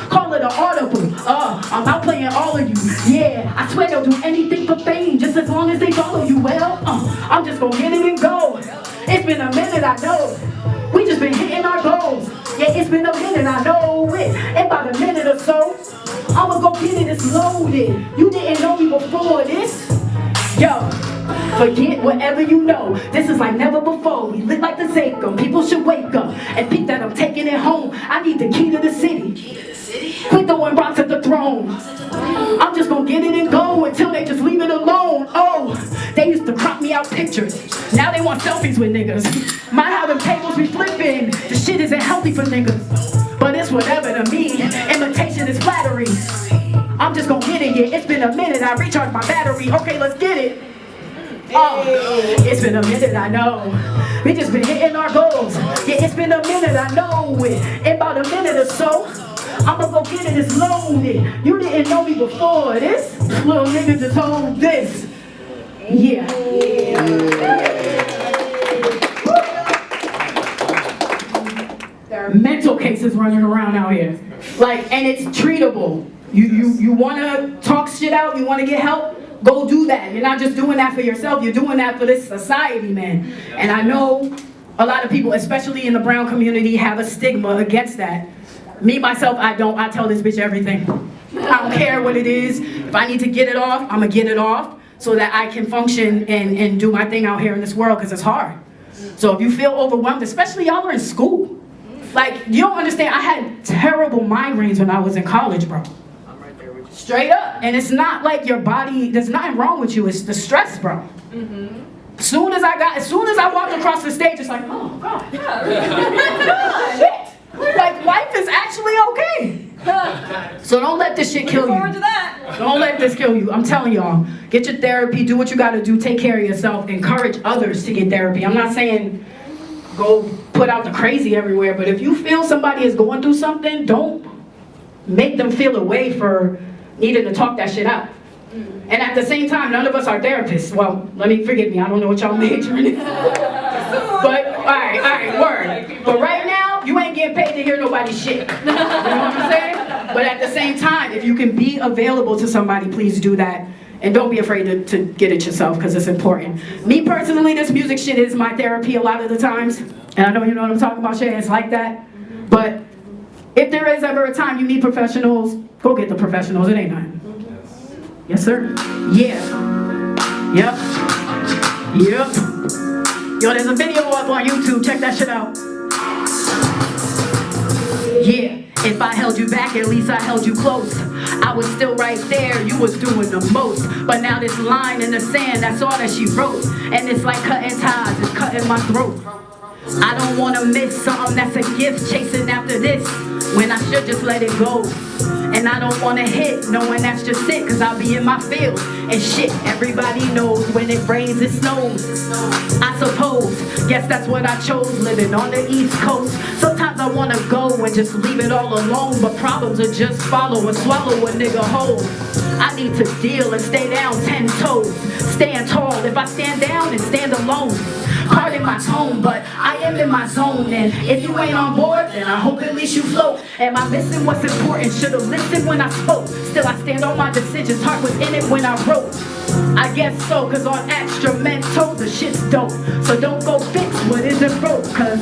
Call it an audible. I'm out playing all of you. Yeah, I swear they'll do anything for fame, just as long as they follow you well. I'm just gonna get it and go. It's been a minute, I know. We just been hitting our goals. Yeah, it's been a minute, I know it. In about a minute or so, I'ma go get it, it's loaded. You didn't know me before this. Yo, forget whatever you know. This is like never before. We lit like the Zaycum. People should wake up and peep that I'm taking it home. I need the key to the city. Quit throwing rocks at the throne. I'm just gonna get it and go until they just leave it alone. Oh, they used to crop me out pictures. Now they want selfies with niggas. Mind how them tables be flipping. The shit isn't healthy for niggas. But it's whatever to me. Imitation is flattery. I'm just gonna get it, yeah. It's been a minute, I recharged my battery. Okay, let's get it. It's been a minute, I know. We just been hitting our goals. Yeah, it's been a minute, I know it. In about a minute or so, I'ma go get it, it's loaded. You didn't know me before this. Little nigga just hold this. Yeah. There are mental cases running around out here. Like, and it's treatable. You want to talk shit out, you want to get help, go do that. You're not just doing that for yourself, you're doing that for this society, man. And I know a lot of people, especially in the brown community, have a stigma against that. Me, myself, I don't. I tell this bitch everything. I don't care what it is. If I need to get it off, I'm going to get it off so that I can function and do my thing out here in this world, because it's hard. So if you feel overwhelmed, especially y'all are in school. Like, you don't understand, I had terrible migraines when I was in college, bro. Straight up. And it's not like your body, there's nothing wrong with you, it's the stress, bro. As soon as I walked across the stage, it's like, oh, God. Shit. Like, life is actually okay. So don't let this shit kill you.
Looking forward to that.
Don't let this kill you. I'm telling y'all, get your therapy, do what you gotta do, take care of yourself, encourage others to get therapy. I'm not saying go put out the crazy everywhere, but if you feel somebody is going through something, don't make them feel away for needing to talk that shit out. And at the same time, none of us are therapists. Well, forgive me, I don't know what y'all majoring in. But, all right, word. But right now, you ain't getting paid to hear nobody's shit. You know what I'm saying? But at the same time, if you can be available to somebody, please do that. And don't be afraid to get it yourself, because it's important. Me personally, this music shit is my therapy a lot of the times. And I know you know what I'm talking about, Shay, it's like that. But if there is ever a time you need professionals, go get the professionals, it ain't nothing. Yes, sir? Yeah. Yep. Yo, there's a video up on YouTube, check that shit out. Yeah. If I held you back, at least I held you close. I was still right there, you was doing the most. But now this line in the sand, that's all that she wrote. And it's like cutting ties, it's cutting my throat. I don't wanna miss something that's a gift, chasing after this, when I should just let it go. And I don't wanna hit, knowing that's just it, cause I'll be in my field. And shit, everybody knows when it rains, it snows. I suppose, guess that's what I chose, living on the East Coast. Sometimes I wanna go and just leave it all alone, but problems are just follow and swallow a nigga whole. I need to deal and stay down 10 toes. Stand tall, if I stand down and stand alone. Pardon my tone, but I am in my zone. And if you ain't on board, then I hope at least you float. Am I missing what's important? Should've listened when I spoke. Still I stand on my decisions, heart was in it when I wrote. I guess so, cause on instrumental the shit's dope. So don't go fix what isn't broke, cause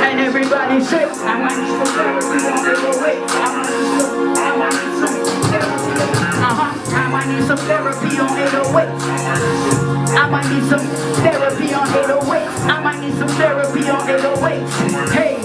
and everybody say, I might need some therapy on 808. I might need some therapy. I might need some therapy on 808. I might need some therapy on 808. I might need some therapy on 808. Hey.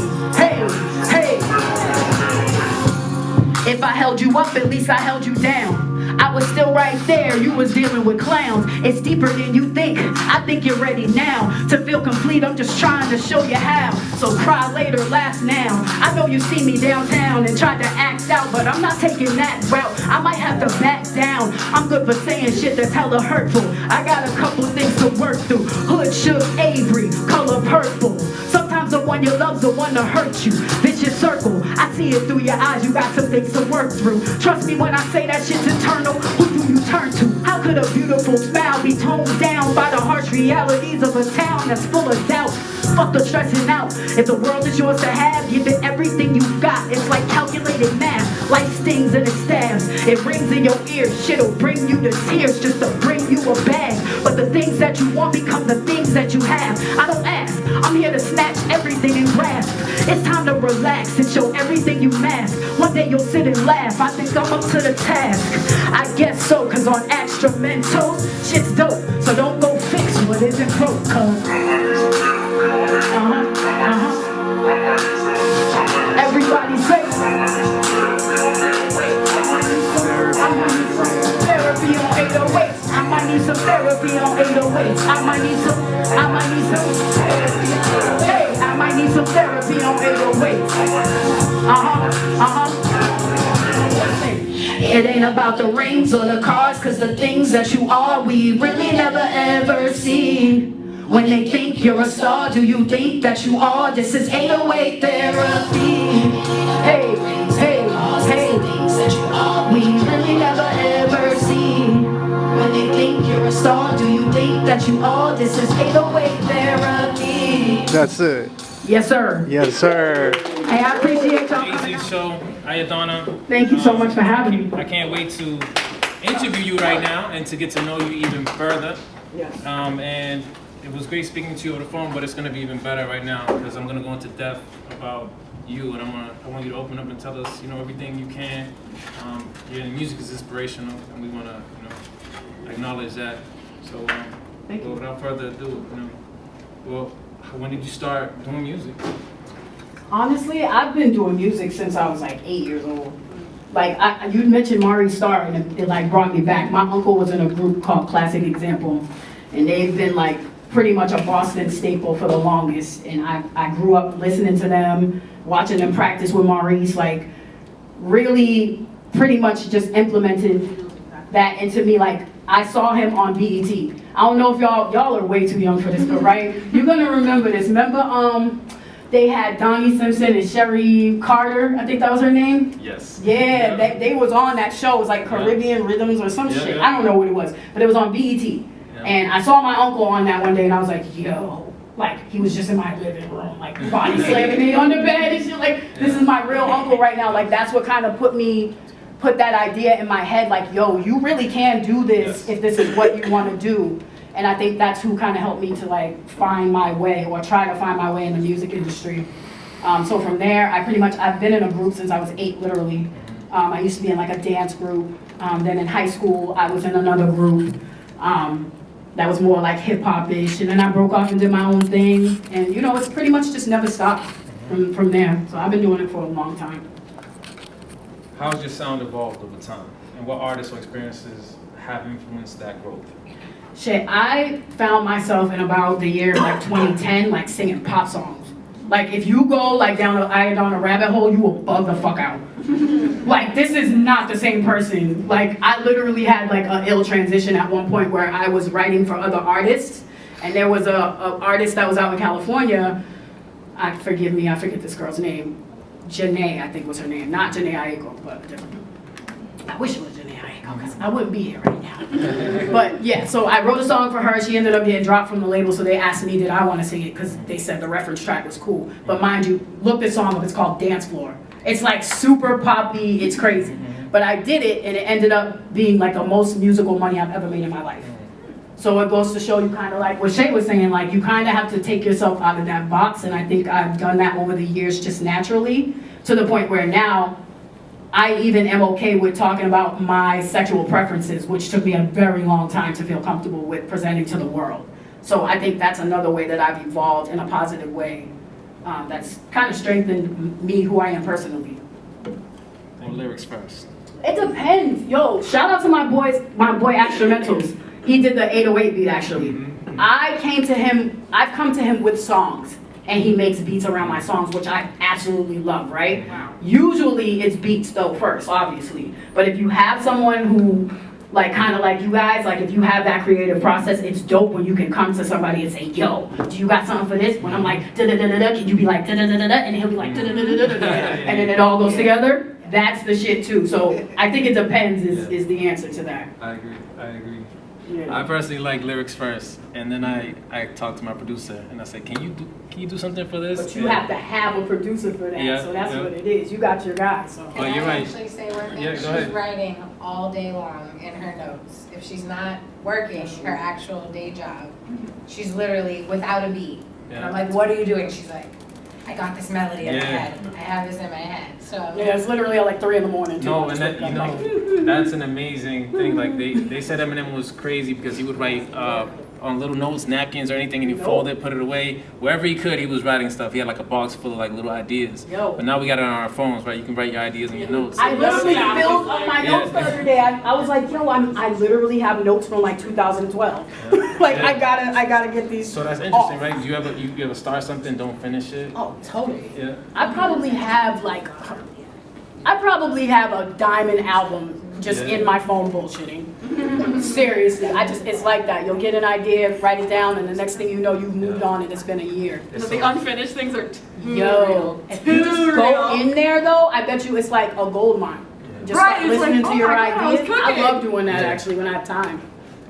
If I held you up, at least I held you down. I was still right there, you was dealing with clowns. It's deeper than you think, I think you're ready now. To feel complete, I'm just trying to show you how. So cry later, laugh now. I know you see me downtown and tried to act out, but I'm not taking that route, I might have to back down. I'm good for saying shit that's hella hurtful. I got a couple things to work through. Hood shook Avery, color purple. Sometimes the one you love's the one to hurt you. Vicious circle, I see it through your eyes, you got some things to work through. Trust me when I say that shit's eternal. Who do you turn to? How could a beautiful smile be toned down by the harsh realities of a town that's full of doubt? Fuck the stressing out. If the world is yours to have, give it everything you've got. It's like calculated math. Life stings and it stabs. It rings in your ears. Shit'll bring you to tears just to bring you a bag. But the things that you want become the things that you have. I don't ask. I'm here to snatch everything and grasp. It's time to relax and show everything you mask. One day you'll sit and laugh. I think I'm up to the task. I guess so, cause on instrumentals, shit's dope. So don't go fix what isn't broke, cause everybody say therapy on 808. I might need some therapy on 808. I might need some therapy. Hey, I might need some therapy on 808. It ain't about the rings or the cars, cause the things that you are, we really never ever see. When they think you're a star, do you think that you are? This is 808 therapy. Hey, we really never ever see. When they think you're a star, do you think that you are? This is 808 therapy.
That's it.
Yes, sir.
Yes, sir.
Hey, I
amazing show, IYADONNA.
Thank you so much for having me.
I can't wait to interview you right now and to get to know you even further.
Yes.
And it was great speaking to you over the phone, but it's going to be even better right now because I'm going to go into depth about you, and I want you to open up and tell us, everything you can. Your music is inspirational, and we want to, acknowledge that. So,
Thank you.
without further ado, well, when did you start doing music?
Honestly, I've been doing music since I was like 8 years old. Like, you mentioned Mari Starr, and it like brought me back. My uncle was in a group called Classic Example, and they've been like pretty much a Boston staple for the longest. And I grew up listening to them, watching them practice with Maurice, like really pretty much just implemented that into me. Like, I saw him on BET. I don't know if y'all are way too young for this, but right? You're gonna remember this. Remember they had Donnie Simpson and Sherry Carter, I think that was her name?
Yes.
Yeah, they was on that show. It was like Caribbean Rhythms or some shit. I don't know what it was, but it was on BET. Yeah. And I saw my uncle on that one day and I was like, yo, like he was just in my living room, like body slamming me on the bed and shit. Like, this is my real uncle right now. Like, that's what kind of put that idea in my head, like, yo, you really can do this if this is what you want to do. And I think that's who kind of helped me to like find my way, or try to find my way in the music industry. So from there, I've been in a group since I was 8, literally. I used to be in like a dance group. Then in high school, I was in another group that was more like hip hop-ish. And then I broke off and did my own thing. And it's pretty much just never stopped from there. So I've been doing it for a long time.
How has your sound evolved over time? And what artists or experiences have influenced that growth?
Shit, I found myself in about the year like 2010, like singing pop songs. Like, if you go like down the IYADONNA rabbit hole, you will bug the fuck out. Like, this is not the same person. Like, I literally had like an ill transition at one point where I was writing for other artists, and there was a artist that was out in California. Forgive me, I forget this girl's name. Janae, I think was her name. Not Janae Aiko, but a different. I wish it was Janae Aiko, because I wouldn't be here right now. But yeah, so I wrote a song for her. She ended up getting dropped from the label, so they asked me, did I want to sing it, because they said the reference track was cool. But mind you, look this song up, it's called Dance Floor. It's like super poppy, it's crazy. But I did it, and it ended up being like the most musical money I've ever made in my life. So it goes to show you kind of like what Shay was saying, like you kind of have to take yourself out of that box, and I think I've done that over the years just naturally, to the point where now I even am okay with talking about my sexual preferences, which took me a very long time to feel comfortable with presenting to the world. So I think that's another way that I've evolved in a positive way that's kind of strengthened me, who I am personally.
Or lyrics first?
It depends. Yo, shout out to my boy Instrumentals. He did the 808 beat, actually. I've come to him with songs, and he makes beats around my songs, which I absolutely love, right? Wow. Usually it's beats though first, obviously. But if you have someone who, like, kind of like you guys, like if you have that creative process, it's dope when you can come to somebody and say, yo, do you got something for this? When I'm like, da-da-da-da-da, can you be like, da-da-da-da-da? And he'll be like, da-da-da-da-da-da. And then it all goes together. That's the shit too. So I think it depends is the answer to that.
I agree.
Yeah.
I personally like lyrics first, and then I talk to my producer and I say, can you do something for this?
But you have to have a producer for that, so that's what it is. You got your guy. So.
Oh, you're right.
I actually say one thing.
Yeah,
She's writing all day long in her notes. If she's not working her actual day job, she's literally without a beat. And I'm like, what are you doing? She's like, I got this melody in my head. I have this in my head. So
yeah, it's literally at like 3 in the morning.
No, and that that's an amazing thing. Like they said Eminem was crazy because he would write on little notes, napkins, or anything, and he'd fold it, put it away. Wherever he could, he was writing stuff. He had like a box full of like little ideas. But now we got it on our phones, right? You can write your ideas in your notes.
I literally filled up my notes the other day. I was like, yo, I literally have notes from like 2012. Like I gotta get these.
So that's interesting, right? Do you ever start something, don't finish it?
Oh, totally.
Yeah.
I probably have a diamond album just in my phone bullshitting. Seriously, it's like that. You'll get an idea, write it down, and the next thing you know, you've moved on and it's been a year.
The unfinished things are
Yo, if you just go in there though, I bet you it's like a gold mine. Just start listening to your ideas. I love doing that actually when I have time.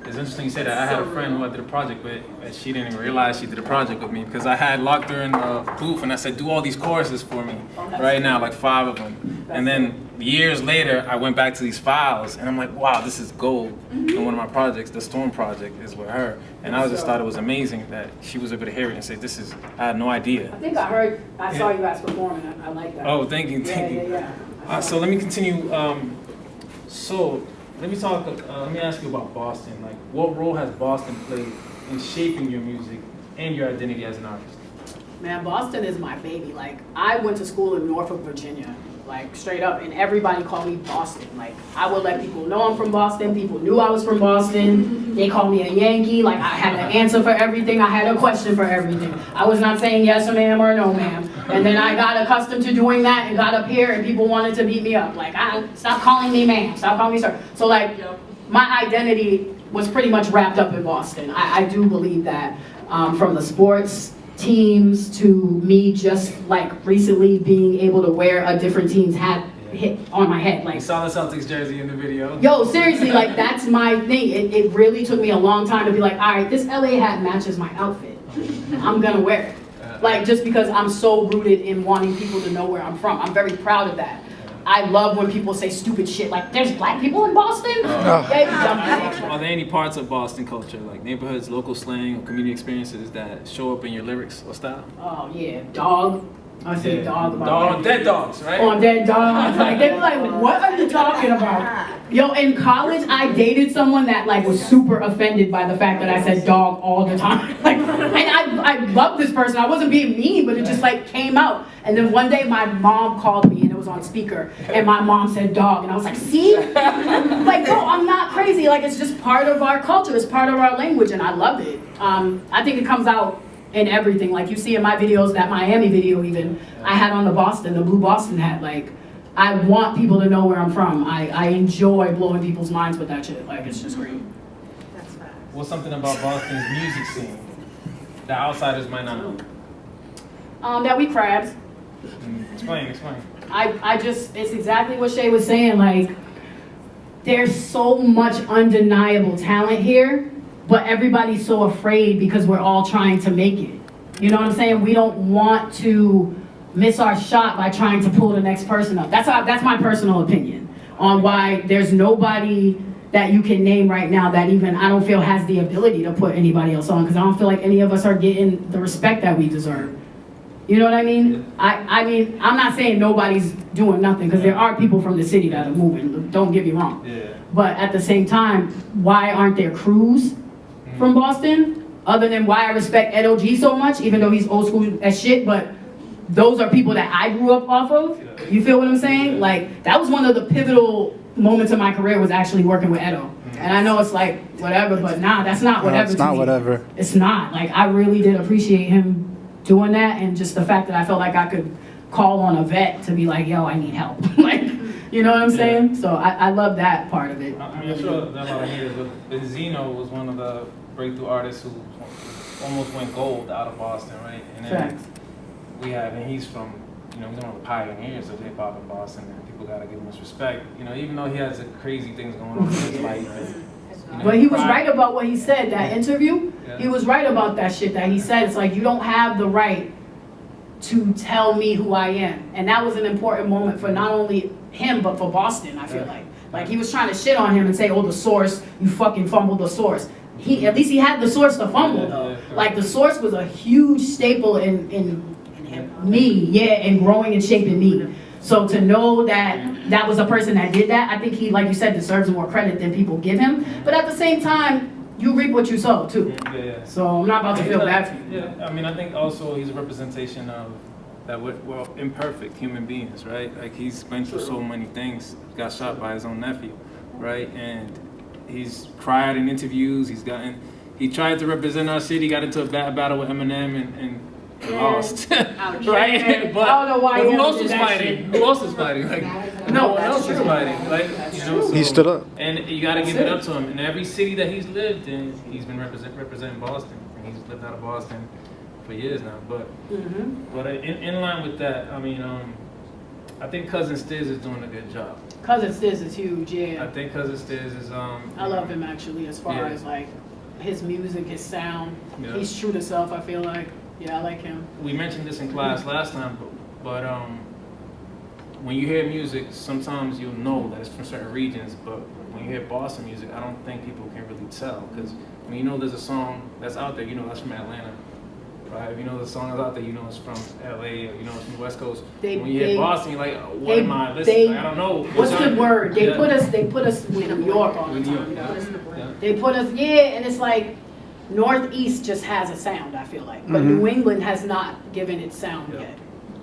it's interesting you say that. I had a friend who I did a project with, and she didn't even realize she did a project with me because I had locked her in the booth and I said, do all these choruses for me right now, like 5 of them. And then years later, I went back to these files and I'm like, wow, this is gold. And one of my projects, the Storm Project, is with her. And I just thought it was amazing that she was able to hear it and say, this is, I had no idea.
I think I saw you guys performing. I like that.
Oh, thank you, thank you.
Yeah.
So let me continue. So let me ask you about Boston. Like, what role has Boston played in shaping your music and your identity as an artist?
Man, Boston is my baby. Like, I went to school in Norfolk, Virginia, like straight up, and everybody called me Boston. Like, I would let people know I'm from Boston. People knew I was from Boston. They called me a Yankee. Like, I had an answer for everything. I had a question for everything. I was not saying yes ma'am or no ma'am. And then I got accustomed to doing that and got up here and people wanted to beat me up. Like, stop calling me ma'am, stop calling me sir. So like, my identity was pretty much wrapped up in Boston. I do believe that, from the sports teams to me just like recently being able to wear a different team's hat hit on my head. Like,
You saw the Celtics jersey in the video.
yo, seriously, like that's my thing. It really took me a long time to be like, all right, this LA hat matches my outfit. I'm gonna wear it. Like, just because I'm so rooted in wanting people to know where I'm from. I'm very proud of that. I love when people say stupid shit like, there's black people in Boston?
Are there any parts of Boston culture, like neighborhoods, local slang, or community experiences that show up in your lyrics or style?
Oh yeah, dog. I say dog about
Dead dogs, right?
on dead dogs. Like, they were like, what are you talking about? Yo, in college, I dated someone that like was super offended by the fact that I said dog all the time. Like, and I love this person. I wasn't being mean, but it just like came out. And then one day my mom called me and it was on speaker and my mom said dog. And I was like, see? Like, bro, I'm not crazy. Like, it's just part of our culture. It's part of our language and I love it. I think it comes out in everything. Like, you see in my videos, that Miami video even, I had on the blue Boston hat. Like, I want people to know where I'm from. I enjoy blowing people's minds with that shit. Like, it's just great.
That's fast.
What's something about Boston's music scene that outsiders might not know?
That we crabs.
Explain.
It's exactly what Shay was saying. Like, there's so much undeniable talent here, but everybody's so afraid because we're all trying to make it. You know what I'm saying? We don't want to miss our shot by trying to pull the next person up. That's my personal opinion on why there's nobody that you can name right now that even I don't feel has the ability to put anybody else on, because I don't feel like any of us are getting the respect that we deserve. You know what I mean? I mean, I'm not saying nobody's doing nothing, because there are people from the city that are moving, don't get me wrong.
Yeah.
But at the same time, why aren't there crews from Boston? Other than why I respect Ed O.G. so much, even though he's old school as shit, but those are people that I grew up off of. You feel what I'm saying? Like, that was one of the pivotal moments of my career, was actually working with Edo. And I know it's like, whatever, but nah, that's not whatever.
No, it's not whatever.
It's not. Like, I really did appreciate him doing that, and just the fact that I felt like I could call on a vet to be like, yo, I need help. Like, you know what I'm saying? So I love that part of it.
I mean, I'm sure there are a lot of haters, but Benzino was one of the breakthrough artists who almost went gold out of Boston, right? And then
Facts.
we have, and he's from, you know, he's one of the pioneers of hip hop in Boston, and people gotta give him his respect. You know, even though he has crazy things going on in his life. And, you know,
But he was right about what he said, that interview.
Yeah.
He was right about that shit that he said. It's like, you don't have the right to tell me who I am. And that was an important moment for not only him, but for Boston, I feel like. Like, he was trying to shit on him and say, oh, the source, you fucking fumbled the source. At least he had the source to fumble, though. Like, the source was a huge staple in me, and growing and shaping me. So to know that that was a person that did that, I think he, like you said, deserves more credit than people give him. But at the same time, you reap what you sow, too.
Yeah.
So I'm not about to feel bad for you.
Yeah, I mean, I think also he's a representation of that we're imperfect human beings, right? Like, he's been through so many things. Got shot by his own nephew, right? And he's cried in interviews. He tried to represent our city. Got into a bad battle with Eminem and lost, right? But,
I don't know why
but
he
who else
did
was
that
fighting?
shit.
Who else was fighting? Like, no one else was fighting. Like, you know, so,
He stood up.
and you got to give it up to him. In every city that he's lived in, he's been representing Boston, and he's lived out of Boston for years now. But in line with that, I mean, I think Cousin Stiz is doing a good job.
Cousin Stiz is huge, yeah.
I think Cousin Stiz is
I love him actually, as far
Yeah.
as like his music, his sound.
Yeah.
He's true to self, I feel like. Yeah, I like him.
We mentioned this in class last time, but when you hear music, sometimes you'll know that it's from certain regions, but when you hear Boston music, I don't think people can really tell, because when you know there's a song that's out there, you know that's from Atlanta, right? If you know the song that's out there, you know it's from LA, or you know it's from the West Coast. When you hear Boston, you're like, what am I listening? Like, I don't know.
What's the word? They
Yeah.
put us with New York all the
New York,
time.
yeah.
They put us, and it's like Northeast just has a sound, I feel like, but New England has not given its sound
Yeah.
yet.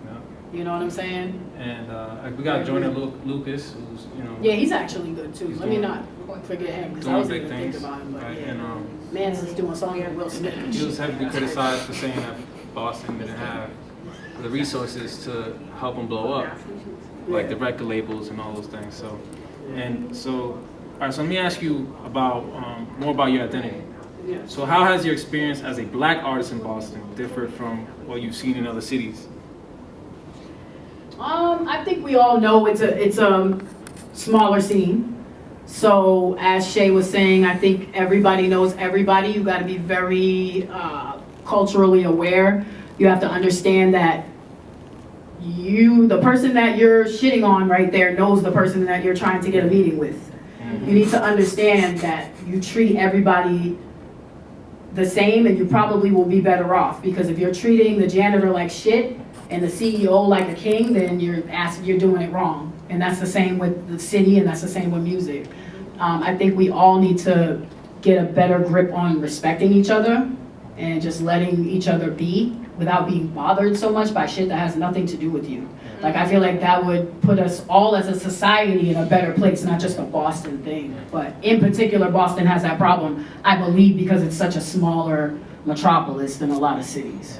Yeah.
You know what I'm saying?
And we got Jordan Lucas, who's, you know,
Yeah, he's actually good too.
He's
Let me
doing-
not forget him, because I
doing
wasn't
big
even thinking
things,
about him, but
right?
yeah.
And
Mans is doing songs with Will Smith and
he was
shit.
heavily criticized for saying that Boston didn't have the resources to help him blow up, like the record labels and all those things. So, all right. So let me ask you about more about your identity.
Yeah.
So how has your experience as a black artist in Boston differed from what you've seen in other cities?
I think we all know it's a smaller scene. So as Shay was saying, I think everybody knows everybody. You got to be very culturally aware. You have to understand that the person that you're shitting on right there knows the person that you're trying to get a meeting with. You need to understand that you treat everybody the same, and you probably will be better off, because if you're treating the janitor like shit and the CEO like a king, then you're doing it wrong. And that's the same with the city, and that's the same with music. I think we all need to get a better grip on respecting each other and just letting each other be without being bothered so much by shit that has nothing to do with you. Like, I feel like that would put us all as a society in a better place, not just a Boston thing. But in particular, Boston has that problem, I believe, because it's such a smaller metropolis than a lot of cities.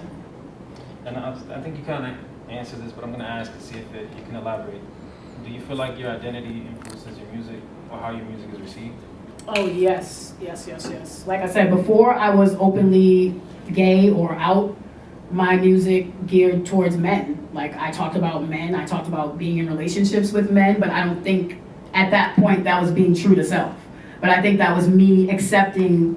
And I think you kind of answered this, but I'm going to ask to see if you can elaborate. Do you feel like your identity influences your music or how your music is received?
Oh, yes. Like I said before, I was openly gay or out. My music geared towards men. Like, I talked about men, I talked about being in relationships with men, but I don't think at that point that was being true to self. But I think that was me accepting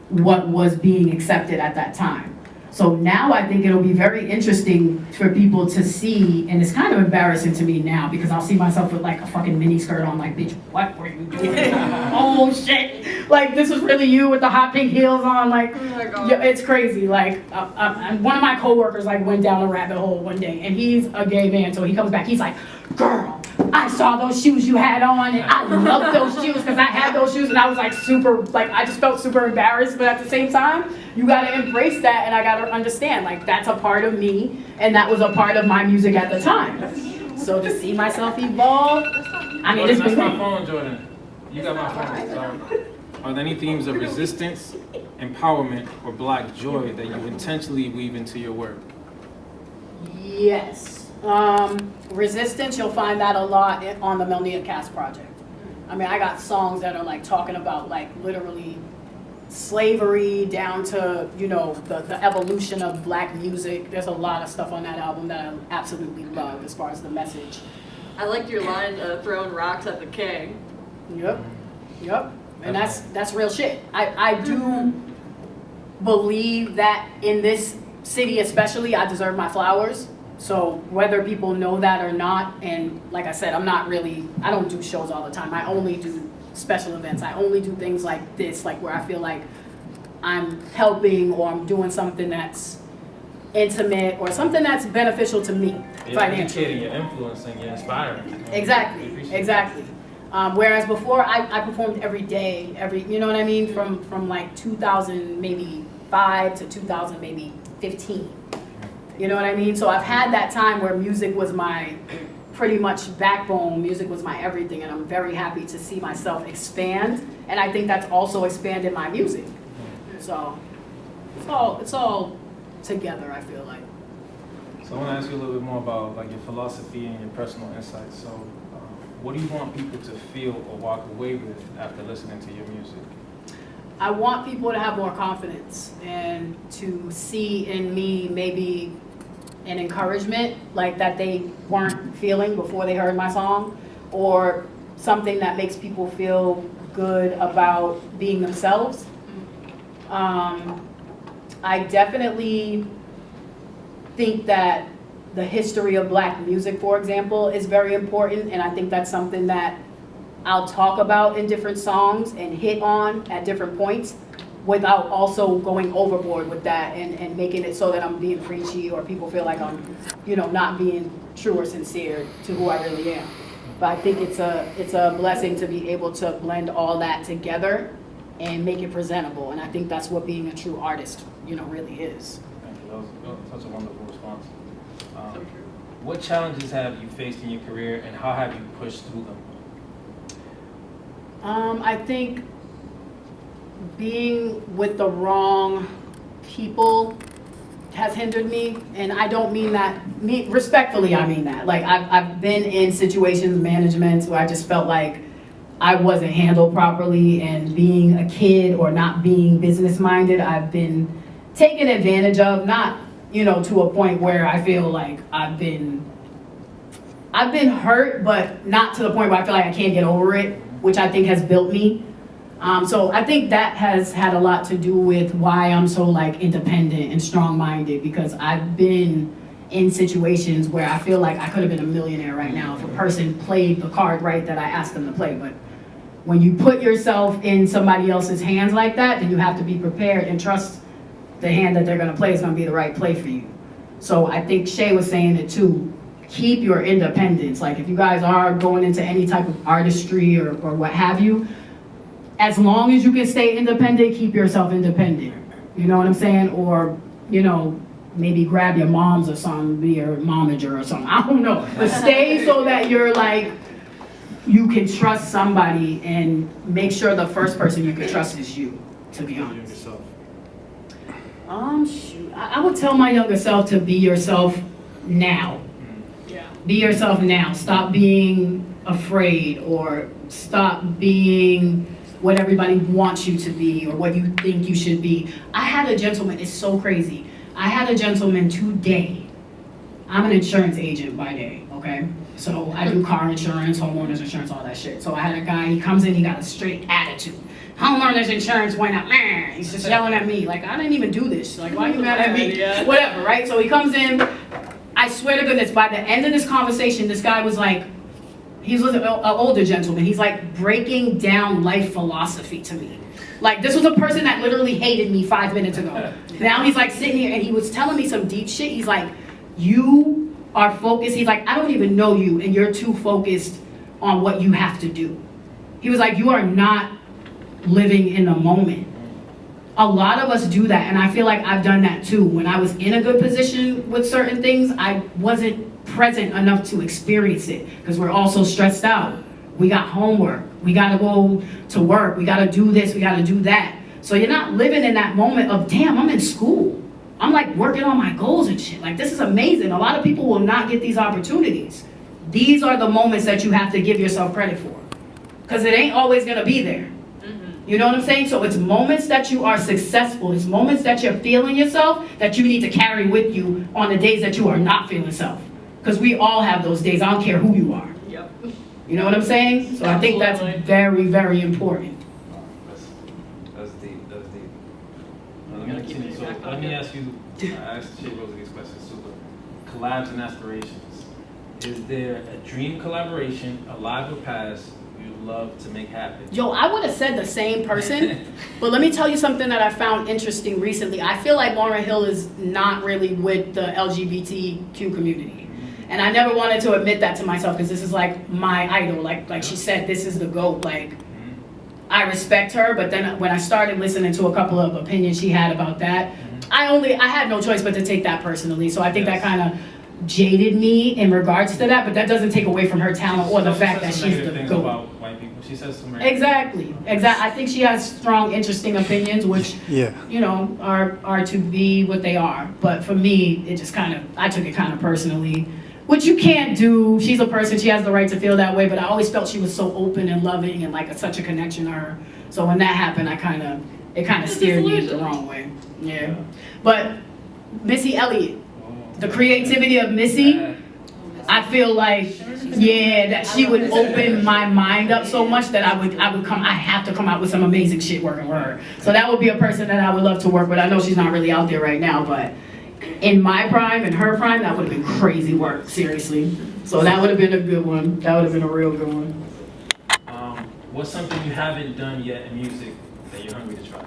what was being accepted at that time. So now I think it'll be very interesting for people to see, and it's kind of embarrassing to me now, because I'll see myself with like a fucking mini skirt on, like, bitch, what were you doing? Oh shit, like, this is really you with the hot pink heels on, like,
Oh my God.
yeah, it's crazy. Like, one of my coworkers like went down a rabbit hole one day, and he's a gay man, so he comes back, he's like, girl, I saw those shoes you had on, and I love those shoes, because I had those shoes, and I was like super, like, I just felt super embarrassed, but at the same time, you gotta embrace that, and I gotta understand, like, that's a part of me, and that was a part of my music at the time. So to see myself evolve, I mean, it's
That's
been
my
great.
phone, Jordan. You got my phone. Are there any themes of resistance, empowerment, or black joy that you intentionally weave into your work?
Yes. Resistance, you'll find that a lot on the Melnia Cast project. I mean, I got songs that are like talking about like literally slavery down to, you know, the evolution of black music. There's a lot of stuff on that album that I absolutely love as far as the message.
I liked your line, throwing rocks at the king.
Yep. And that's real shit. I do believe that in this city especially, I deserve my flowers. So whether people know that or not, and like I said, I don't do shows all the time. I only do special events. I only do things like this, like where I feel like I'm helping or I'm doing something that's intimate or something that's beneficial to me
You're
financially.
educating, you're influencing, you're inspiring. We appreciate
Exactly. Whereas before, I performed every day, you know what I mean? From like 2000 maybe 5 to 2000 maybe 15. You know what I mean? So I've had that time where music was my pretty much backbone, music was my everything, and I'm very happy to see myself expand, and I think that's also expanded my music. So it's all together, I feel like.
So I want to ask you a little bit more about like your philosophy and your personal insights. So what do you want people to feel or walk away with after listening to your music?
I want people to have more confidence and to see in me maybe an encouragement, like that they weren't feeling before they heard my song, or something that makes people feel good about being themselves. I definitely think that the history of Black music, for example, is very important, and I think that's something that I'll talk about in different songs and hit on at different points without also going overboard with that and making it so that I'm being preachy or people feel like I'm, not being true or sincere to who I really am. But I think it's a blessing to be able to blend all that together and make it presentable, and I think that's what being a true artist, really is.
Thank you. That was such a wonderful response. What challenges have you faced in your career, and how have you pushed through them?
I think being with the wrong people has hindered me, and I don't mean that, respectfully I mean that. Like I've been in situations, managements, where I just felt like I wasn't handled properly, and being a kid or not being business minded, I've been taken advantage of, not, to a point where I feel like I've been hurt, but not to the point where I feel like I can't get over it, which I think has built me. So I think that has had a lot to do with why I'm so independent and strong-minded, because I've been in situations where I feel like I could have been a millionaire right now if a person played the card right that I asked them to play. But when you put yourself in somebody else's hands like that, then you have to be prepared and trust the hand that they're gonna play is gonna be the right play for you. So I think Shay was saying it too. Keep your independence. Like if you guys are going into any type of artistry or what have you, as long as you can stay independent, keep yourself independent. You know what I'm saying? Or, maybe grab your moms or something, be your momager or something. I don't know. But stay so that you're you can trust somebody, and make sure the first person you can trust is you, to be honest. Shoot. I would tell my younger self to be yourself now.
Yeah.
Be yourself now. Stop being afraid, or stop being what everybody wants you to be or what you think you should be. I had a gentleman, it's so crazy. I had a gentleman today. I'm an insurance agent by day, okay? So I do car insurance, homeowners insurance, all that shit. So I had a guy, he comes in, he got a straight attitude. Homeowners insurance went up, man. He's just yelling at me, like, I didn't even do this. Like, why are you mad at me?
Yeah.
Whatever, right? So he comes in, I swear to goodness, by the end of this conversation, this guy was like, he was an older gentleman. He's like breaking down life philosophy to me. Like this was a person that literally hated me 5 minutes ago. Now he's like sitting here and he was telling me some deep shit. He's like, you are focused. He's like, I don't even know you and you're too focused on what you have to do. He was like, you are not living in the moment. A lot of us do that, and I feel like I've done that too. When I was in a good position with certain things, I wasn't present enough to experience it because we're all so stressed out. We got homework, we gotta go to work, we gotta do this, we gotta do that. So you're not living in that moment of, damn, I'm in school. I'm like working on my goals and shit. Like this is amazing. A lot of people will not get these opportunities. These are the moments that you have to give yourself credit for, because it ain't always gonna be there. You know what I'm saying? So it's moments that you are successful. It's moments that you're feeling yourself that you need to carry with you on the days that you are not feeling yourself. Because we all have those days. I don't care who you are.
Yep.
You know what I'm saying? So I think that's very, very important.
That's deep. That's deep.
Let me continue. So let me ask you, I asked ShayRosa these questions too, but collabs and aspirations. Is there a dream collaboration, alive or past, you'd love to make happen?
Yo, I would have said the same person, but let me tell you something that I found interesting recently. I feel like Lauryn Hill is not really with the LGBTQ community. And I never wanted to admit that to myself because this is like my idol. Like she said, this is the GOAT. Like, I respect her, but then when I started listening to a couple of opinions she had about that, I had no choice but to take that personally. So I think that kind of jaded me in regards to that, but that doesn't take away from her talent or the fact that she's the GOAT.
About white people. She says some
Exactly. I think she has strong, interesting opinions, which you know are to be what they are. But for me, it just I took it kind of personally, which you can't do. She's a person; she has the right to feel that way. But I always felt she was so open and loving, and like such a connection to her. So when that happened, it kind of steered me the wrong way. Yeah. But Missy Elliott, the creativity of Missy, I feel like, yeah, that she would open my mind up so much that I have to come out with some amazing shit working with her. So that would be a person that I would love to work with. I know she's not really out there right now, but in my prime, in her prime, that would have been crazy work, seriously. So that would have been a good one. That would have been a real good one.
What's something you haven't done yet in music that you're hungry to try?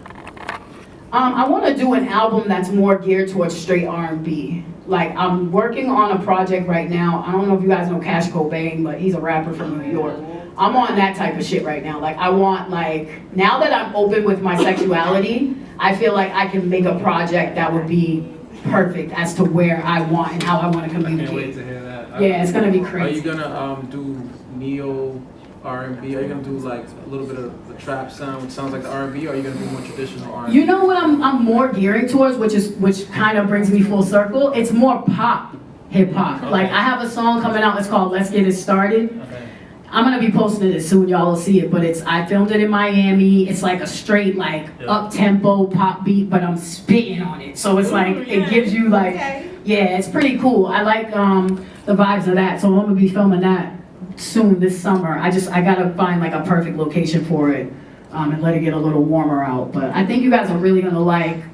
I want to do an album that's more geared towards straight R&B. Like, I'm working on a project right now. I don't know if you guys know Cash Cobain, but he's a rapper from New York. I'm on that type of shit right now. Like, I want, like, now that I'm open with my sexuality, I feel like I can make a project that would be perfect as to where I want and how I want to communicate.
I can't wait to hear that.
Yeah, it's gonna be crazy.
Are you gonna do neo R&B? Are you gonna do like a little bit of the trap sound, which sounds like the R&B? Or are you gonna do more traditional R&B?
You know what I'm more gearing towards, which kind of brings me full circle. It's more pop, hip hop.
Okay.
Like, I have a song coming out. It's called "Let's Get It Started."
Okay.
I'm gonna be posting it soon. Y'all will see it. But I filmed it in Miami. It's like a straight up tempo pop beat, but I'm spitting on it. So it's like it gives you like, yeah, it's pretty cool. I like the vibes of that. So I'm gonna be filming that soon this summer. I gotta find like a perfect location for it and let it get a little warmer out. But I think you guys are really gonna like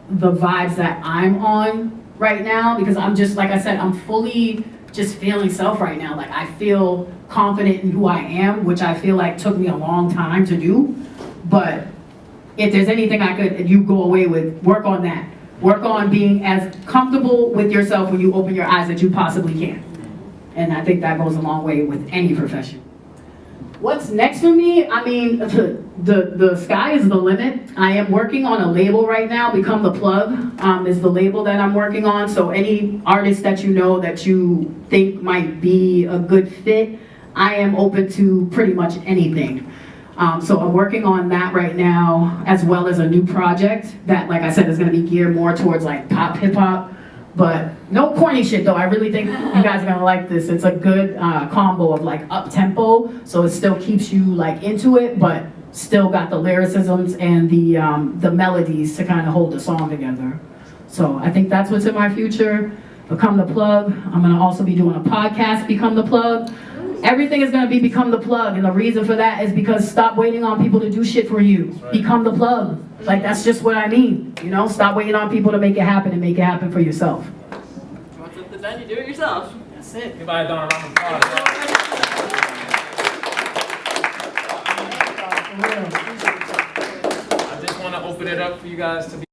the vibes that I'm on right now, because I'm just, like I said, I'm fully just feeling self right now. Like, I feel confident in who I am, which I feel like took me a long time to do. But if there's anything you go away with, work on that. Work on being as comfortable with yourself when you open your eyes that you possibly can. And I think that goes a long way with any profession. What's next for me? I mean, the sky is the limit. I am working on a label right now. Become the Plug is the label that I'm working on. So any artist that you know that you think might be a good fit, I am open to pretty much anything. So I'm working on that right now, as well as a new project that, like I said, is going to be geared more towards like pop, hip hop. But no corny shit though. I really think you guys are gonna like this. It's a good combo of like up tempo, so it still keeps you like into it, but still got the lyricisms and the melodies to kind of hold the song together. So I think that's what's in my future. Become the Plug. I'm gonna also be doing a podcast, Become the Plug. Everything is gonna be Become the Plug, and the reason for that is because stop waiting on people to do shit for you. Right. Become the Plug. Like, that's just what I mean. You know, stop waiting on people to make it happen and make it happen for yourself.
Once it's done, you do it yourself.
That's it.
Everybody done a round of applause. I just want to open it up for you guys to be